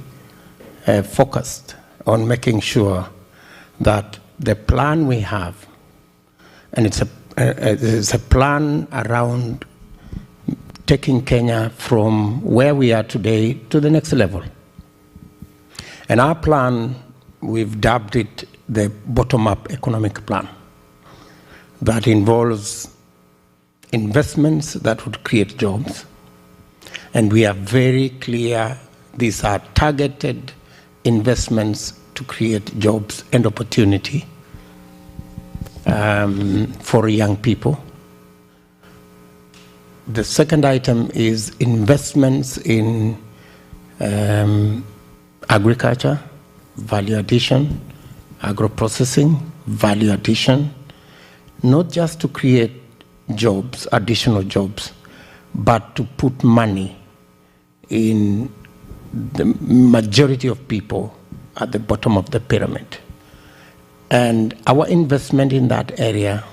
focused on making sure that the plan we have, and it's a plan around taking Kenya from where we are today to the next level. And our plan, we've dubbed it the bottom-up economic plan that involves investments that would create jobs. And we are very clear these are targeted investments to create jobs and opportunity for young people. The second item is investments in agriculture, value addition, agro-processing, value addition, not just to create jobs, additional jobs, but to put money in the majority of people at the bottom of the pyramid. And our investment in that area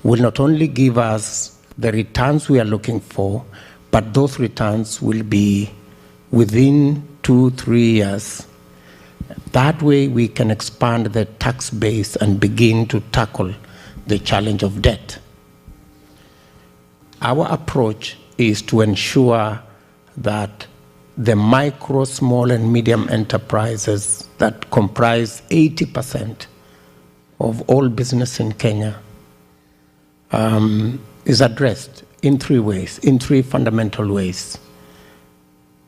will not only give us the returns we are looking for, but those returns will be within 2-3 years. That way we can expand the tax base and begin to tackle the challenge of debt. Our approach is to ensure that the micro, small, and medium enterprises that comprise 80% of all business in Kenya is addressed in 3 ways, in 3 fundamental ways.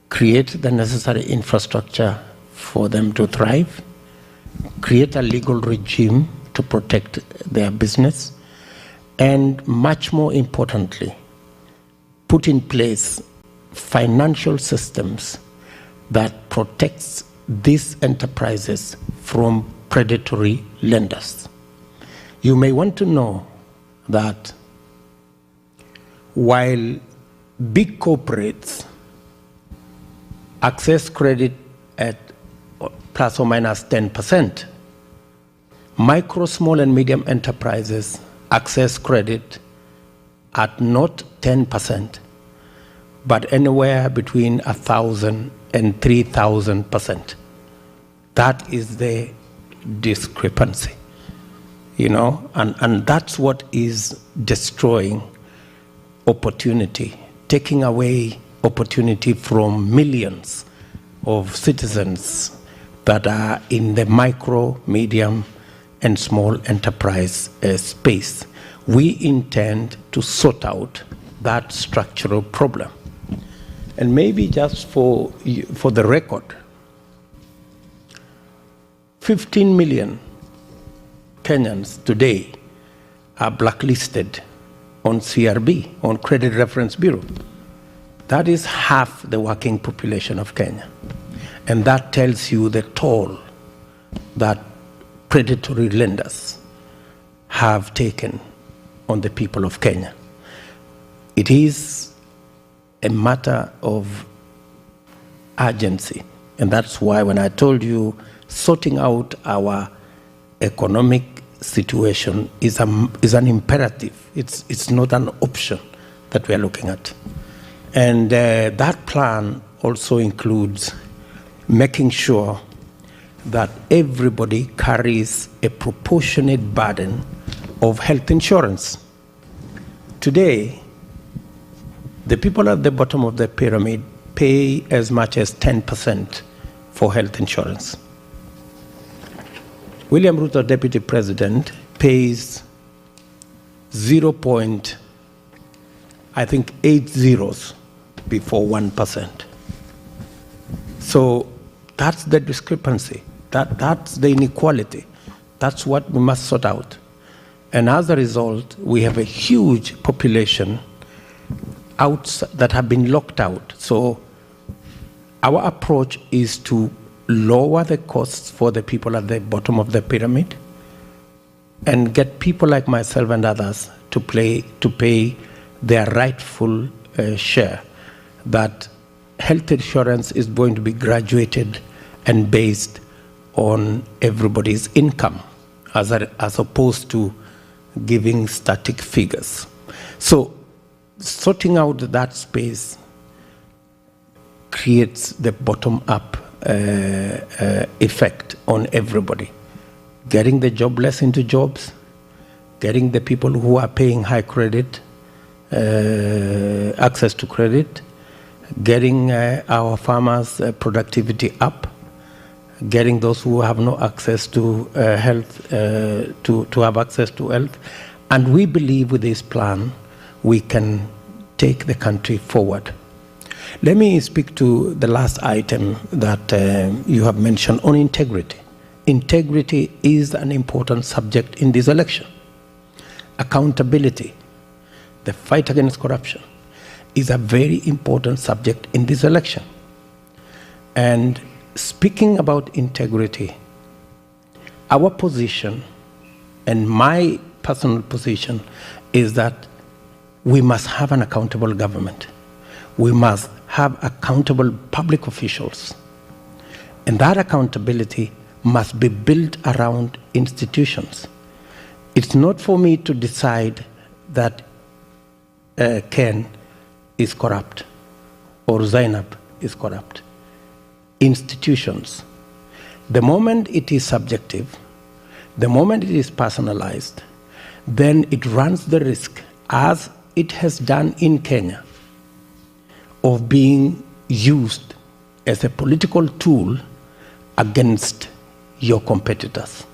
Create the necessary infrastructure for them to thrive, create a legal regime to protect their business, and much more importantly, put in place financial systems that protects these enterprises from predatory lenders. You may want to know that while big corporates access credit at plus or minus 10%, micro, small, and medium enterprises access credit at not 10%, but anywhere between 1,000 and 3,000%. That is the discrepancy, you know, and that's what is destroying opportunity, taking away opportunity from millions of citizens that are in the micro, medium, and small enterprise space. We intend to sort out that structural problem. And maybe just for the record, 15 million Kenyans today are blacklisted on CRB, on Credit Reference Bureau. That is half the working population of Kenya. And that tells you the toll that predatory lenders have taken on the people of Kenya. It is a matter of urgency. And that's why when I told you sorting out our economic situation is an imperative. It's not an option that we are looking at. And that plan also includes making sure that everybody carries a proportionate burden of health insurance. Today, the people at the bottom of the pyramid pay as much as 10% for health insurance. William Ruto, Deputy President, pays 0.80 before 1%. So that's the discrepancy. That's the inequality. That's what we must sort out. And as a result, we have a huge population that have been locked out. So our approach is to lower the costs for the people at the bottom of the pyramid and get people like myself and others to pay their rightful share. That health insurance is going to be graduated and based on everybody's income as opposed to giving static figures. So sorting out that space creates the bottom-up effect on everybody. Getting the jobless into jobs, getting the people who are paying high credit, access to credit, getting our farmers' productivity up, getting those who have no access to health to have access to health. And we believe with this plan, we can take the country forward. Let me speak to the last item that you have mentioned on integrity. Integrity is an important subject in this election. Accountability, the fight against corruption, is a very important subject in this election. And speaking about integrity, our position and my personal position is that we must have an accountable government. We must have accountable public officials. And that accountability must be built around institutions. It's not for me to decide that Ken is corrupt or Zainab is corrupt. Institutions. The moment it is subjective, the moment it is personalized, then it runs the risk, as it has done in Kenya, of being used as a political tool against your competitors.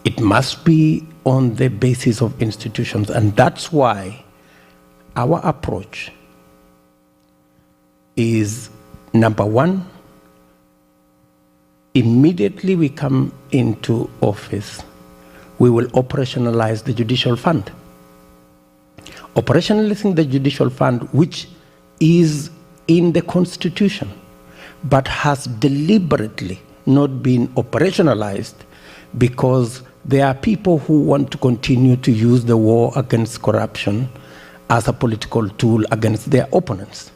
It must be on the basis of institutions, and that's why our approach is, number one, immediately we come into office, we will operationalize the judicial fund. Operationalizing the judicial fund, which is in the Constitution, but has deliberately not been operationalized because there are people who want to continue to use the war against corruption as a political tool against their opponents.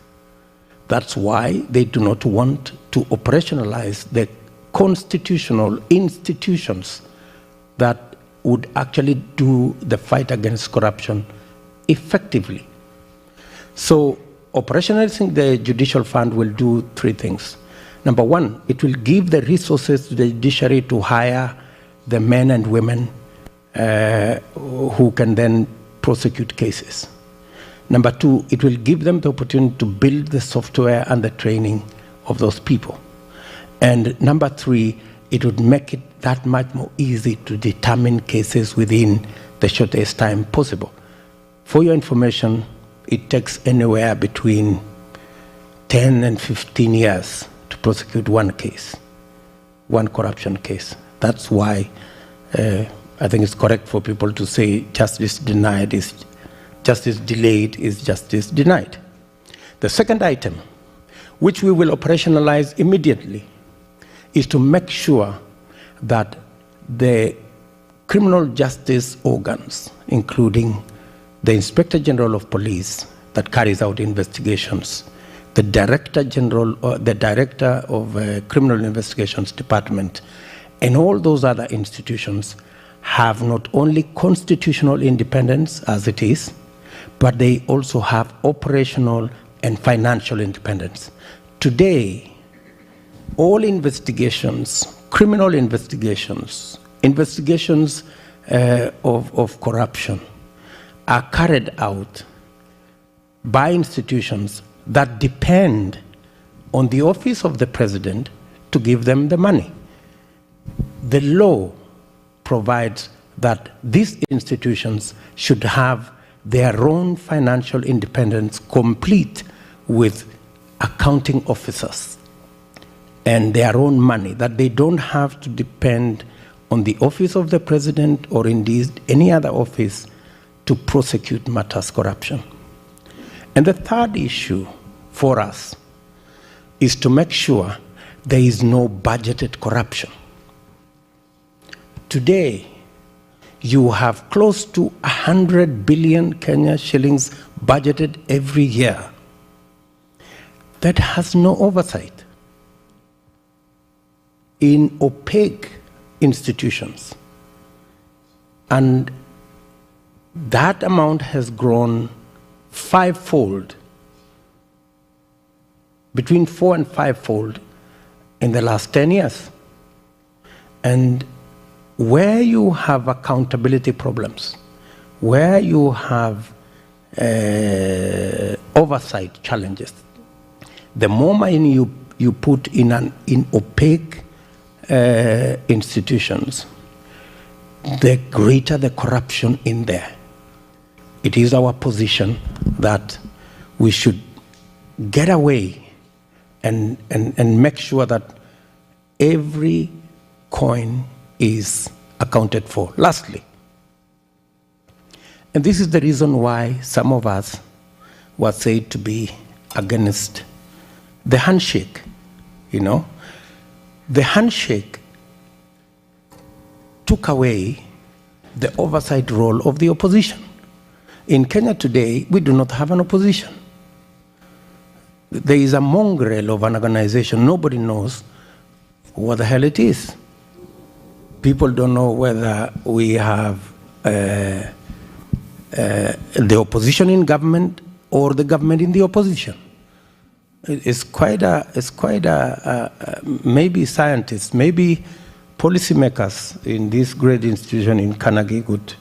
That's why they do not want to operationalize the constitutional institutions that would actually do the fight against corruption effectively. So operationalizing the judicial fund will do three things. Number one, it will give the resources to the judiciary to hire the men and women who can then prosecute cases. Number two, it will give them the opportunity to build the software and the training of those people. And number three, it would make it that much more easy to determine cases within the shortest time possible. For your information, it takes anywhere between 10 and 15 years to prosecute one case, one corruption case. That's why I think it's correct for people to say justice denied is justice delayed is justice denied. The second item, which we will operationalize immediately, is to make sure that the criminal justice organs, including the Inspector General of Police that carries out investigations, the Director General, or the Director of Criminal Investigations Department, and all those other institutions have not only constitutional independence as it is, but they also have operational and financial independence. Today, all investigations, criminal investigations, investigations of corruption are carried out by institutions that depend on the office of the president to give them the money. The law provides that these institutions should have their own financial independence, complete with accounting officers and their own money, that they don't have to depend on the office of the president or indeed any other office to prosecute matters corruption. And the third issue for us is to make sure there is no budgeted corruption. Today, you have close to 100 billion Kenya shillings budgeted every year that has no oversight in opaque institutions. And that amount has grown fivefold, between 4 and 5-fold in the last 10 years. And where you have accountability problems, where you have oversight challenges, the more money you put in opaque institutions, the greater the corruption in there. It is our position that we should get away and make sure that every coin is accounted for. Lastly, and this is the reason why some of us were said to be against the handshake. You know, the handshake took away the oversight role of the opposition. In Kenya today, we do not have an opposition. There is a mongrel of an organization. Nobody knows what the hell it is. People don't know whether we have the opposition in government or the government in the opposition. It's quite a maybe scientists, maybe policymakers in this great institution in Carnegie could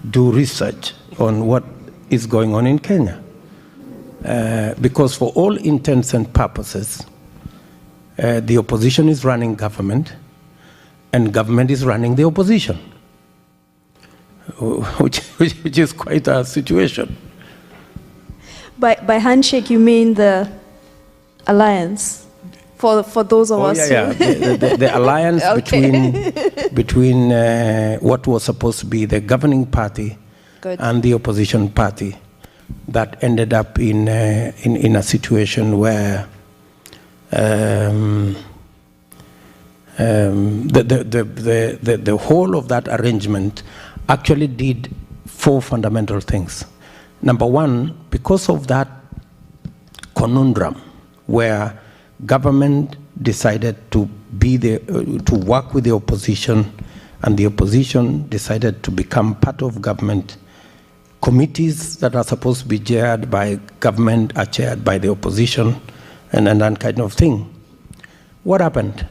do research on what is going on in Kenya. Because for all intents and purposes, the opposition is running government and government is running the opposition, which is quite a situation. By handshake, you mean the alliance? For those of us yeah. The alliance between what was supposed to be the governing party and the opposition party that ended up in a situation where the whole of that arrangement actually did 4 fundamental things. Number one, because of that conundrum where government decided to to work with the opposition, and the opposition decided to become part of government, committees that are supposed to be chaired by government are chaired by the opposition, and that kind of thing. What happened?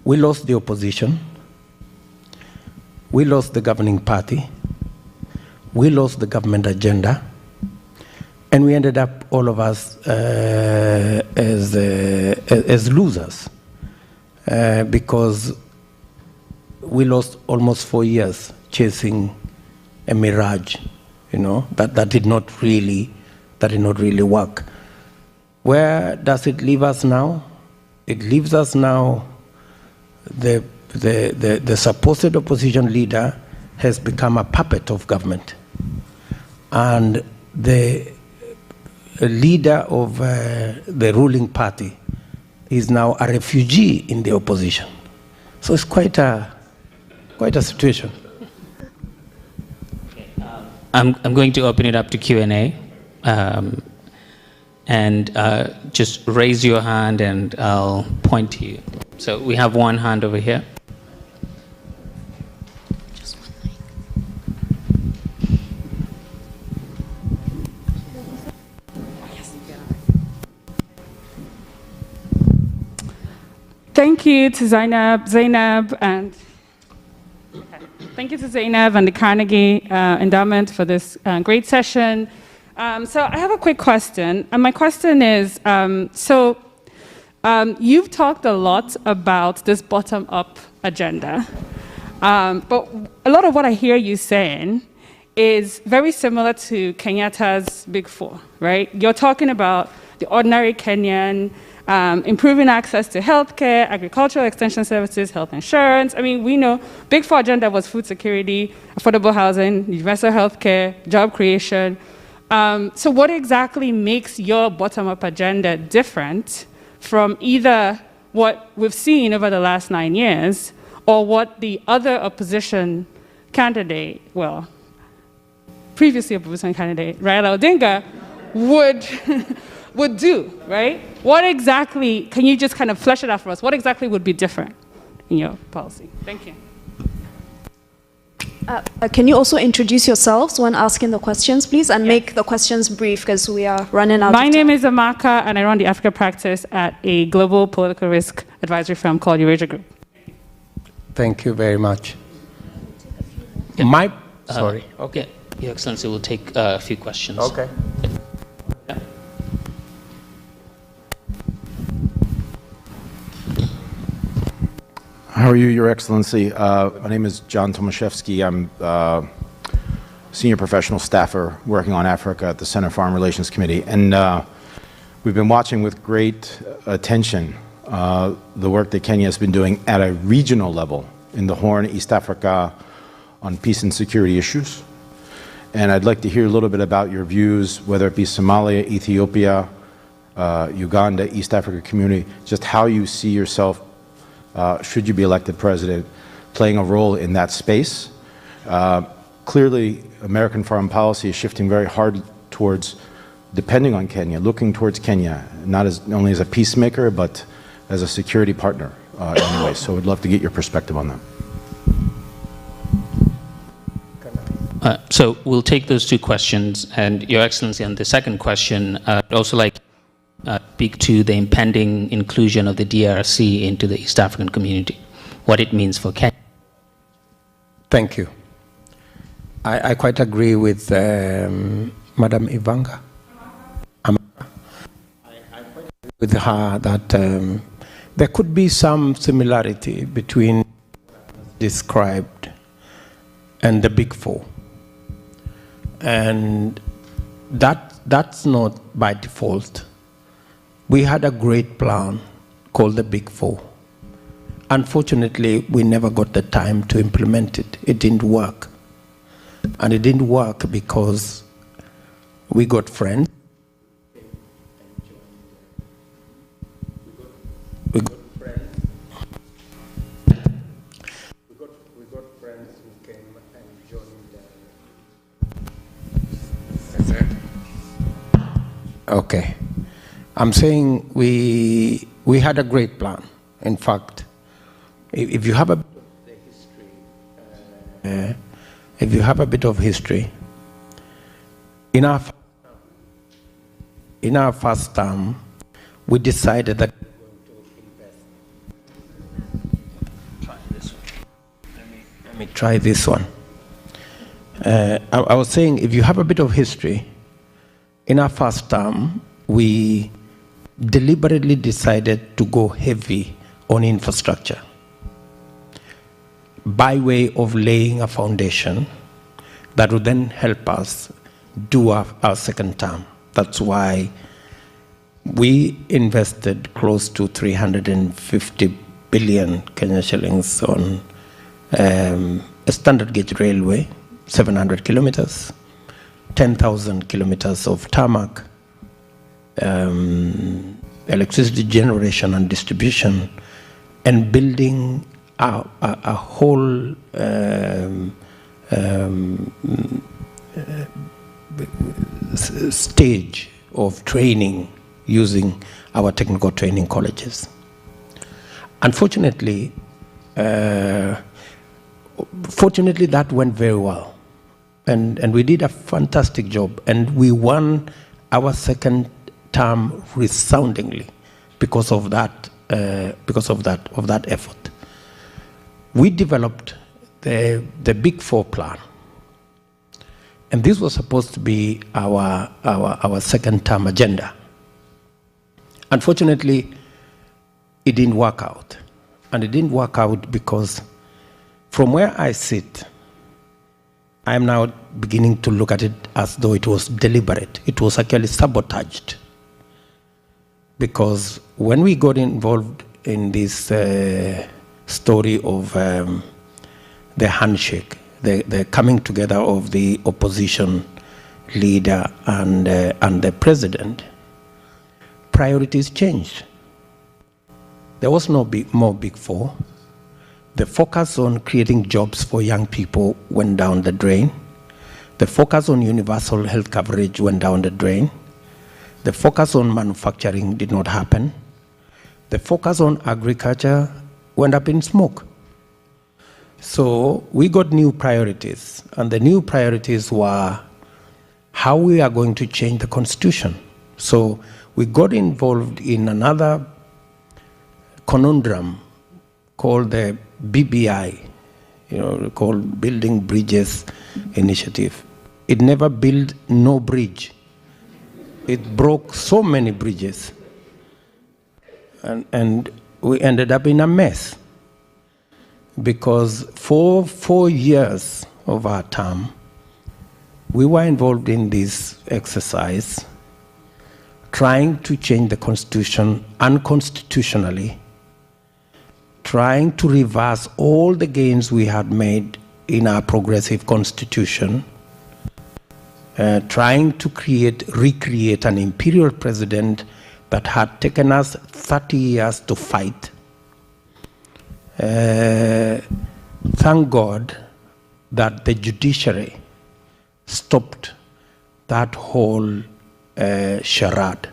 We lost the opposition, we lost the governing party, we lost the government agenda, and we ended up, all of us, as losers, because we lost almost 4 years chasing a mirage, you know, that did not really work. Where does it leave us now? It leaves us now, the supposed opposition leader has become a puppet of government, and the leader of the ruling party is now a refugee in the opposition. So it's quite a situation. I'm going to open it up to Q&A. And just raise your hand and I'll point to you. So we have one hand over here. Just one mic. Thank you to Zainab, and thank you to Zainab and the Carnegie Endowment for this great session. So I have a quick question, and my question is, you've talked a lot about this bottom-up agenda, but a lot of what I hear you saying is very similar to Kenyatta's Big Four, right? You're talking about the ordinary Kenyan, improving access to healthcare, agricultural extension services, health insurance. I mean, we know Big Four agenda was food security, affordable housing, universal healthcare, job creation. So what exactly makes your bottom-up agenda different from either what we've seen over the last 9 years or what the other opposition candidate, well, previously opposition candidate, Raila Odinga, would do, right? What exactly, can you just kind of flesh it out for us? What exactly would be different in your policy? Thank you. Can you also introduce yourselves when asking the questions, please, and make the questions brief because we are running out of time. My name is Amaka, and I run the Africa practice at a global political risk advisory firm called Eurasia Group. Thank you very much. Yeah. Sorry. Okay. Your Excellency, we'll take a few questions. Okay. Yeah. How are you, Your Excellency? My name is John Tomaszewski. I'm senior professional staffer working on Africa at the Center Foreign Relations Committee. And we've been watching with great attention the work that Kenya has been doing at a regional level in the Horn, East Africa, on peace and security issues. And I'd like to hear a little bit about your views, whether it be Somalia, Ethiopia, Uganda, East Africa community, just how you see yourself, should you be elected president, playing a role in that space. Clearly, American foreign policy is shifting very hard towards depending on Kenya, looking towards Kenya, not only as a peacemaker, but as a security partner anyway. So we'd love to get your perspective on that. So we'll take those two questions, and Your Excellency, on the second question, I'd also like to speak to the impending inclusion of the DRC into the East African community, what it means for Kenya. Thank you. I quite agree with Madam Ivanga. I quite agree with her that there could be some similarity between described and the Big Four. And that's not by default. We had a great plan called the Big Four. Unfortunately, we never got the time to implement it. It didn't work. And it didn't work because we got friends. We got friends. We got friends who came and joined. Okay. I'm saying we had a great plan. In fact, if you have a bit of the history, if you have a bit of history, in our first term, we decided that we were going to invest. Try this one. Let me try this one. I was saying, if you have a bit of history, in our first term, we deliberately decided to go heavy on infrastructure by way of laying a foundation that would then help us do our second term. That's why we invested close to 350 billion Kenya shillings on a standard gauge railway, 700 kilometers, 10,000 kilometers of tarmac, electricity generation and distribution, and building a whole stage of training using our technical training colleges. Unfortunately, fortunately that went very well. And we did a fantastic job, and we won our second term resoundingly because of that effort. We developed the Big Four plan, and this was supposed to be our second term agenda. Unfortunately, it didn't work out, and it didn't work out because from where I sit, I am now beginning to look at it as though it was deliberate. It was actually sabotaged. Because when we got involved in this story of the handshake, the coming together of the opposition leader and the president, priorities changed. There was no more Big Four. The focus on creating jobs for young people went down the drain. The focus on universal health coverage went down the drain. The focus on manufacturing did not happen. The focus on agriculture went up in smoke. So we got new priorities, and the new priorities were how we are going to change the constitution. So we got involved in another conundrum called the BBI, called Building Bridges Initiative. It never built no bridge. It broke so many bridges. And we ended up in a mess. Because for 4 years of our term, we were involved in this exercise, trying to change the constitution unconstitutionally, trying to reverse all the gains we had made in our progressive constitution, trying to recreate an imperial president that had taken us 30 years to fight. Thank God that the judiciary stopped that whole charade,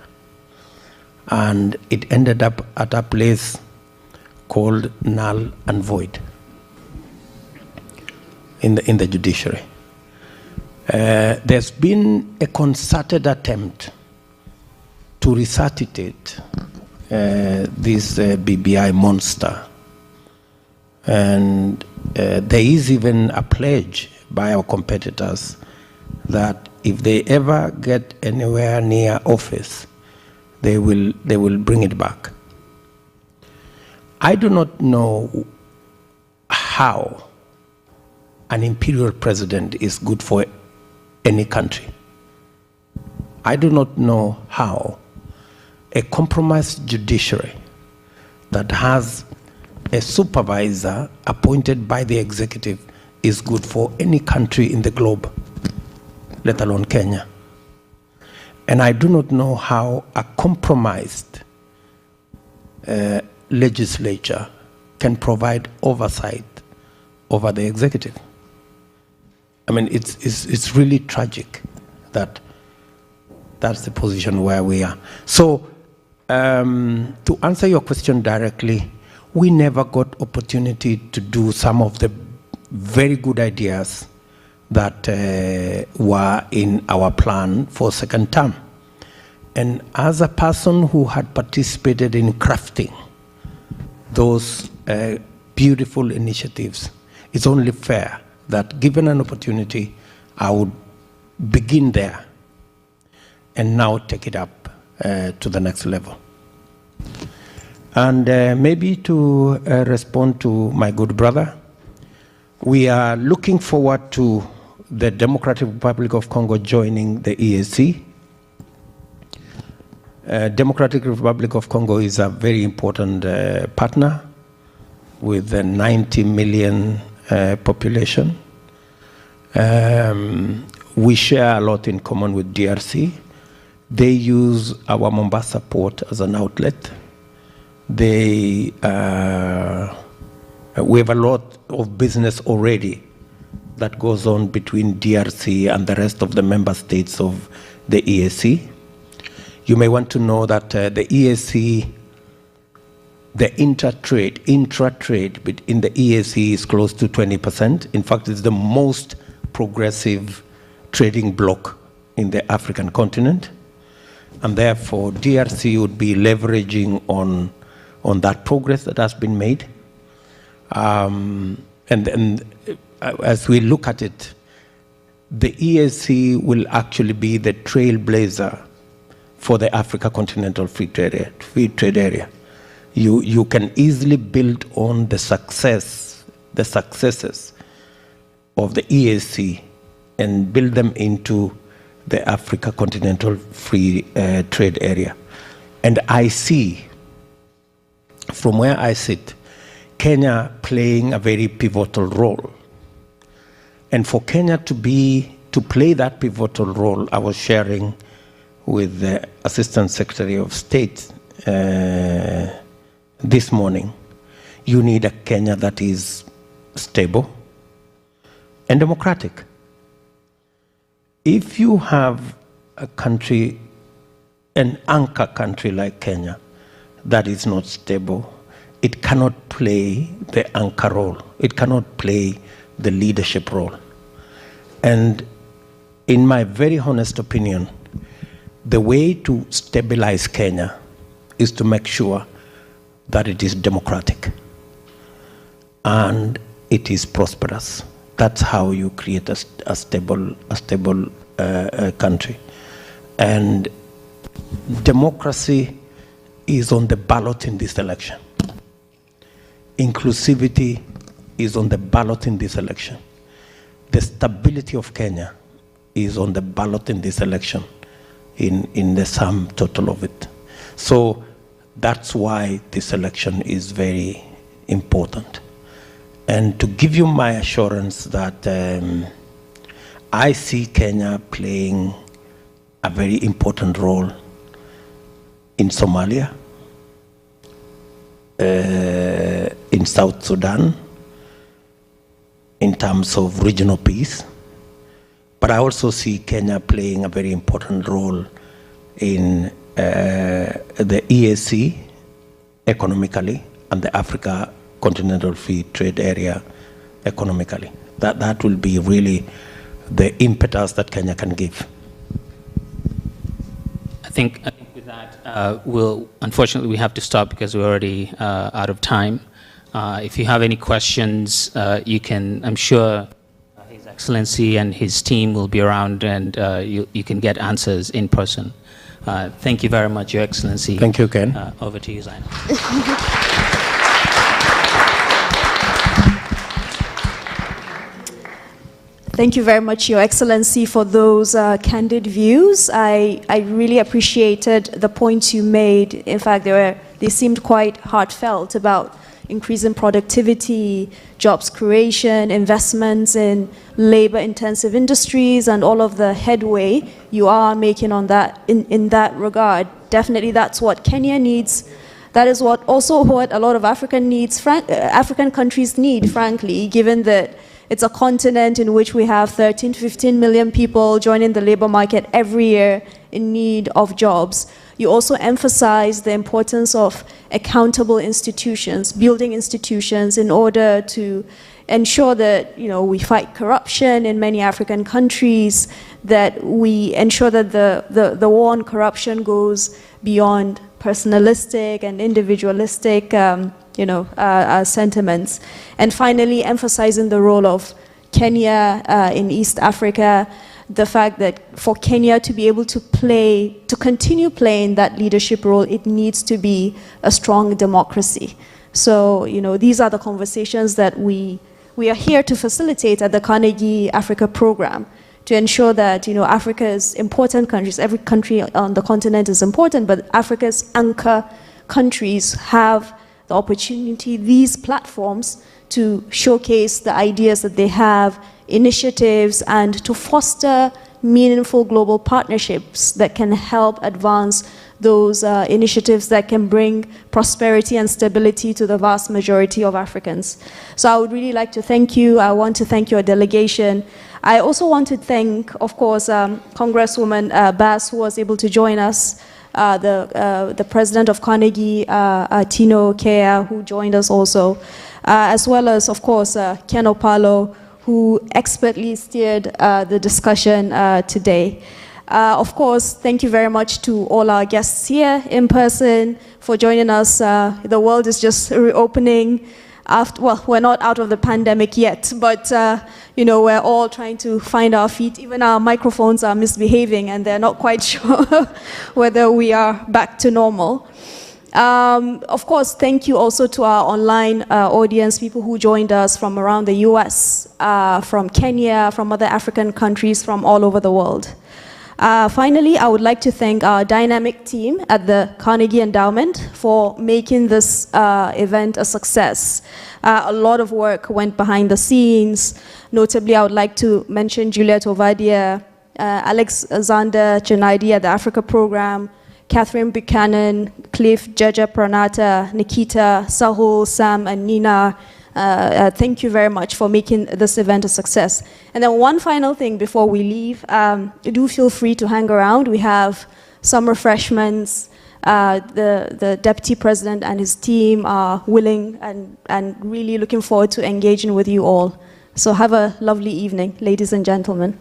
and it ended up at a place called null and void in the judiciary. There's been a concerted attempt to resuscitate this BBI monster. And there is even a pledge by our competitors that if they ever get anywhere near office, they will bring it back. I do not know how an imperial president is good for any country. I do not know how a compromised judiciary that has a supervisor appointed by the executive is good for any country in the globe, let alone Kenya. And I do not know how a compromised legislature can provide oversight over the executive. I mean, it's really tragic that that's the position where we are. So, to answer your question directly, we never got opportunity to do some of the very good ideas that were in our plan for second term. And as a person who had participated in crafting those beautiful initiatives, it's only fair that given an opportunity, I would begin there and now take it up to the next level. And maybe to respond to my good brother, we are looking forward to the Democratic Republic of Congo joining the EAC. Democratic Republic of Congo is a very important partner with a 90 million population. We share a lot in common with DRC. They use our Mombasa port as an outlet. We have a lot of business already that goes on between DRC and the rest of the member states of the EAC. You may want to know that the EAC, the intra-trade in the EAC is close to 20%. In fact, it's the most progressive trading bloc in the African continent. And therefore, DRC would be leveraging on that progress that has been made. And as we look at it, the EAC will actually be the trailblazer for the Africa Continental Free Trade Area. You can easily build on the successes of the EAC and build them into the Africa Continental Free Trade Area. And I see, from where I sit, Kenya playing a very pivotal role. And for Kenya to play that pivotal role, I was sharing with the Assistant Secretary of State this morning, you need a Kenya that is stable and democratic. If you have a country, an anchor country like Kenya, that is not stable, it cannot play the anchor role. It cannot play the leadership role. And in my very honest opinion, the way to stabilize Kenya is to make sure that it is democratic and it is prosperous. That's how you create a stable country. And democracy is on the ballot in this election. Inclusivity is on the ballot in this election. The stability of Kenya is on the ballot in this election, in the sum total of it. So that's why this election is very important. And to give you my assurance that I see Kenya playing a very important role in Somalia, in South Sudan, in terms of regional peace. But I also see Kenya playing a very important role in the EAC economically and the Africa Continental Free Trade Area economically. That will be really the impetus that Kenya can give. I think with that, unfortunately, we have to stop because we're already out of time. If you have any questions, you can, I'm sure His Excellency and his team will be around, and you can get answers in person. Thank you very much, Your Excellency. Thank you, Ken. Over to you, Zainab. Thank you very much, Your Excellency, for those candid views. I really appreciated the points you made. In fact, they seemed quite heartfelt about increasing productivity, jobs creation, investments in labor-intensive industries, and all of the headway you are making on that in that regard. Definitely, that's what Kenya needs. That is also what a lot of African countries need, frankly, given that it's a continent in which we have 13 to 15 million people joining the labor market every year in need of jobs. You also emphasize the importance of accountable institutions, building institutions in order to ensure that we fight corruption in many African countries, that we ensure that the war on corruption goes beyond personalistic and individualistic sentiments. And finally, emphasizing the role of Kenya in East Africa, the fact that for Kenya to be able to continue playing that leadership role, it needs to be a strong democracy. So, these are the conversations that we are here to facilitate at the Carnegie Africa program, to ensure that, Africa's important countries, every country on the continent is important, but Africa's anchor countries have the opportunity, these platforms, to showcase the ideas that they have, initiatives, and to foster meaningful global partnerships that can help advance those initiatives that can bring prosperity and stability to the vast majority of Africans. So I would really like to thank you. I want to thank your delegation. I also want to thank, of course, Congresswoman Bass, who was able to join us, the president of Carnegie, Tino Kea, who joined us also, as well as, of course, Ken Opalo, who expertly steered the discussion today. Of course, thank you very much to all our guests here in person for joining us. The world is just reopening. Well, we're not out of the pandemic yet, but we're all trying to find our feet. Even our microphones are misbehaving, and they're not quite sure whether we are back to normal. Of course, thank you also to our online audience, people who joined us from around the US, from Kenya, from other African countries, from all over the world. Finally, I would like to thank our dynamic team at the Carnegie Endowment for making this event a success. A lot of work went behind the scenes. Notably, I would like to mention Juliet Ovadia, Alexander Chenaidi at the Africa Program, Catherine Buchanan, Cliff, Jaja Pranata, Nikita, Sahul, Sam, and Nina. Thank you very much for making this event a success. And then one final thing before we leave, do feel free to hang around. We have some refreshments The Deputy President and his team are willing and really looking forward to engaging with you all. So have a lovely evening, ladies and gentlemen.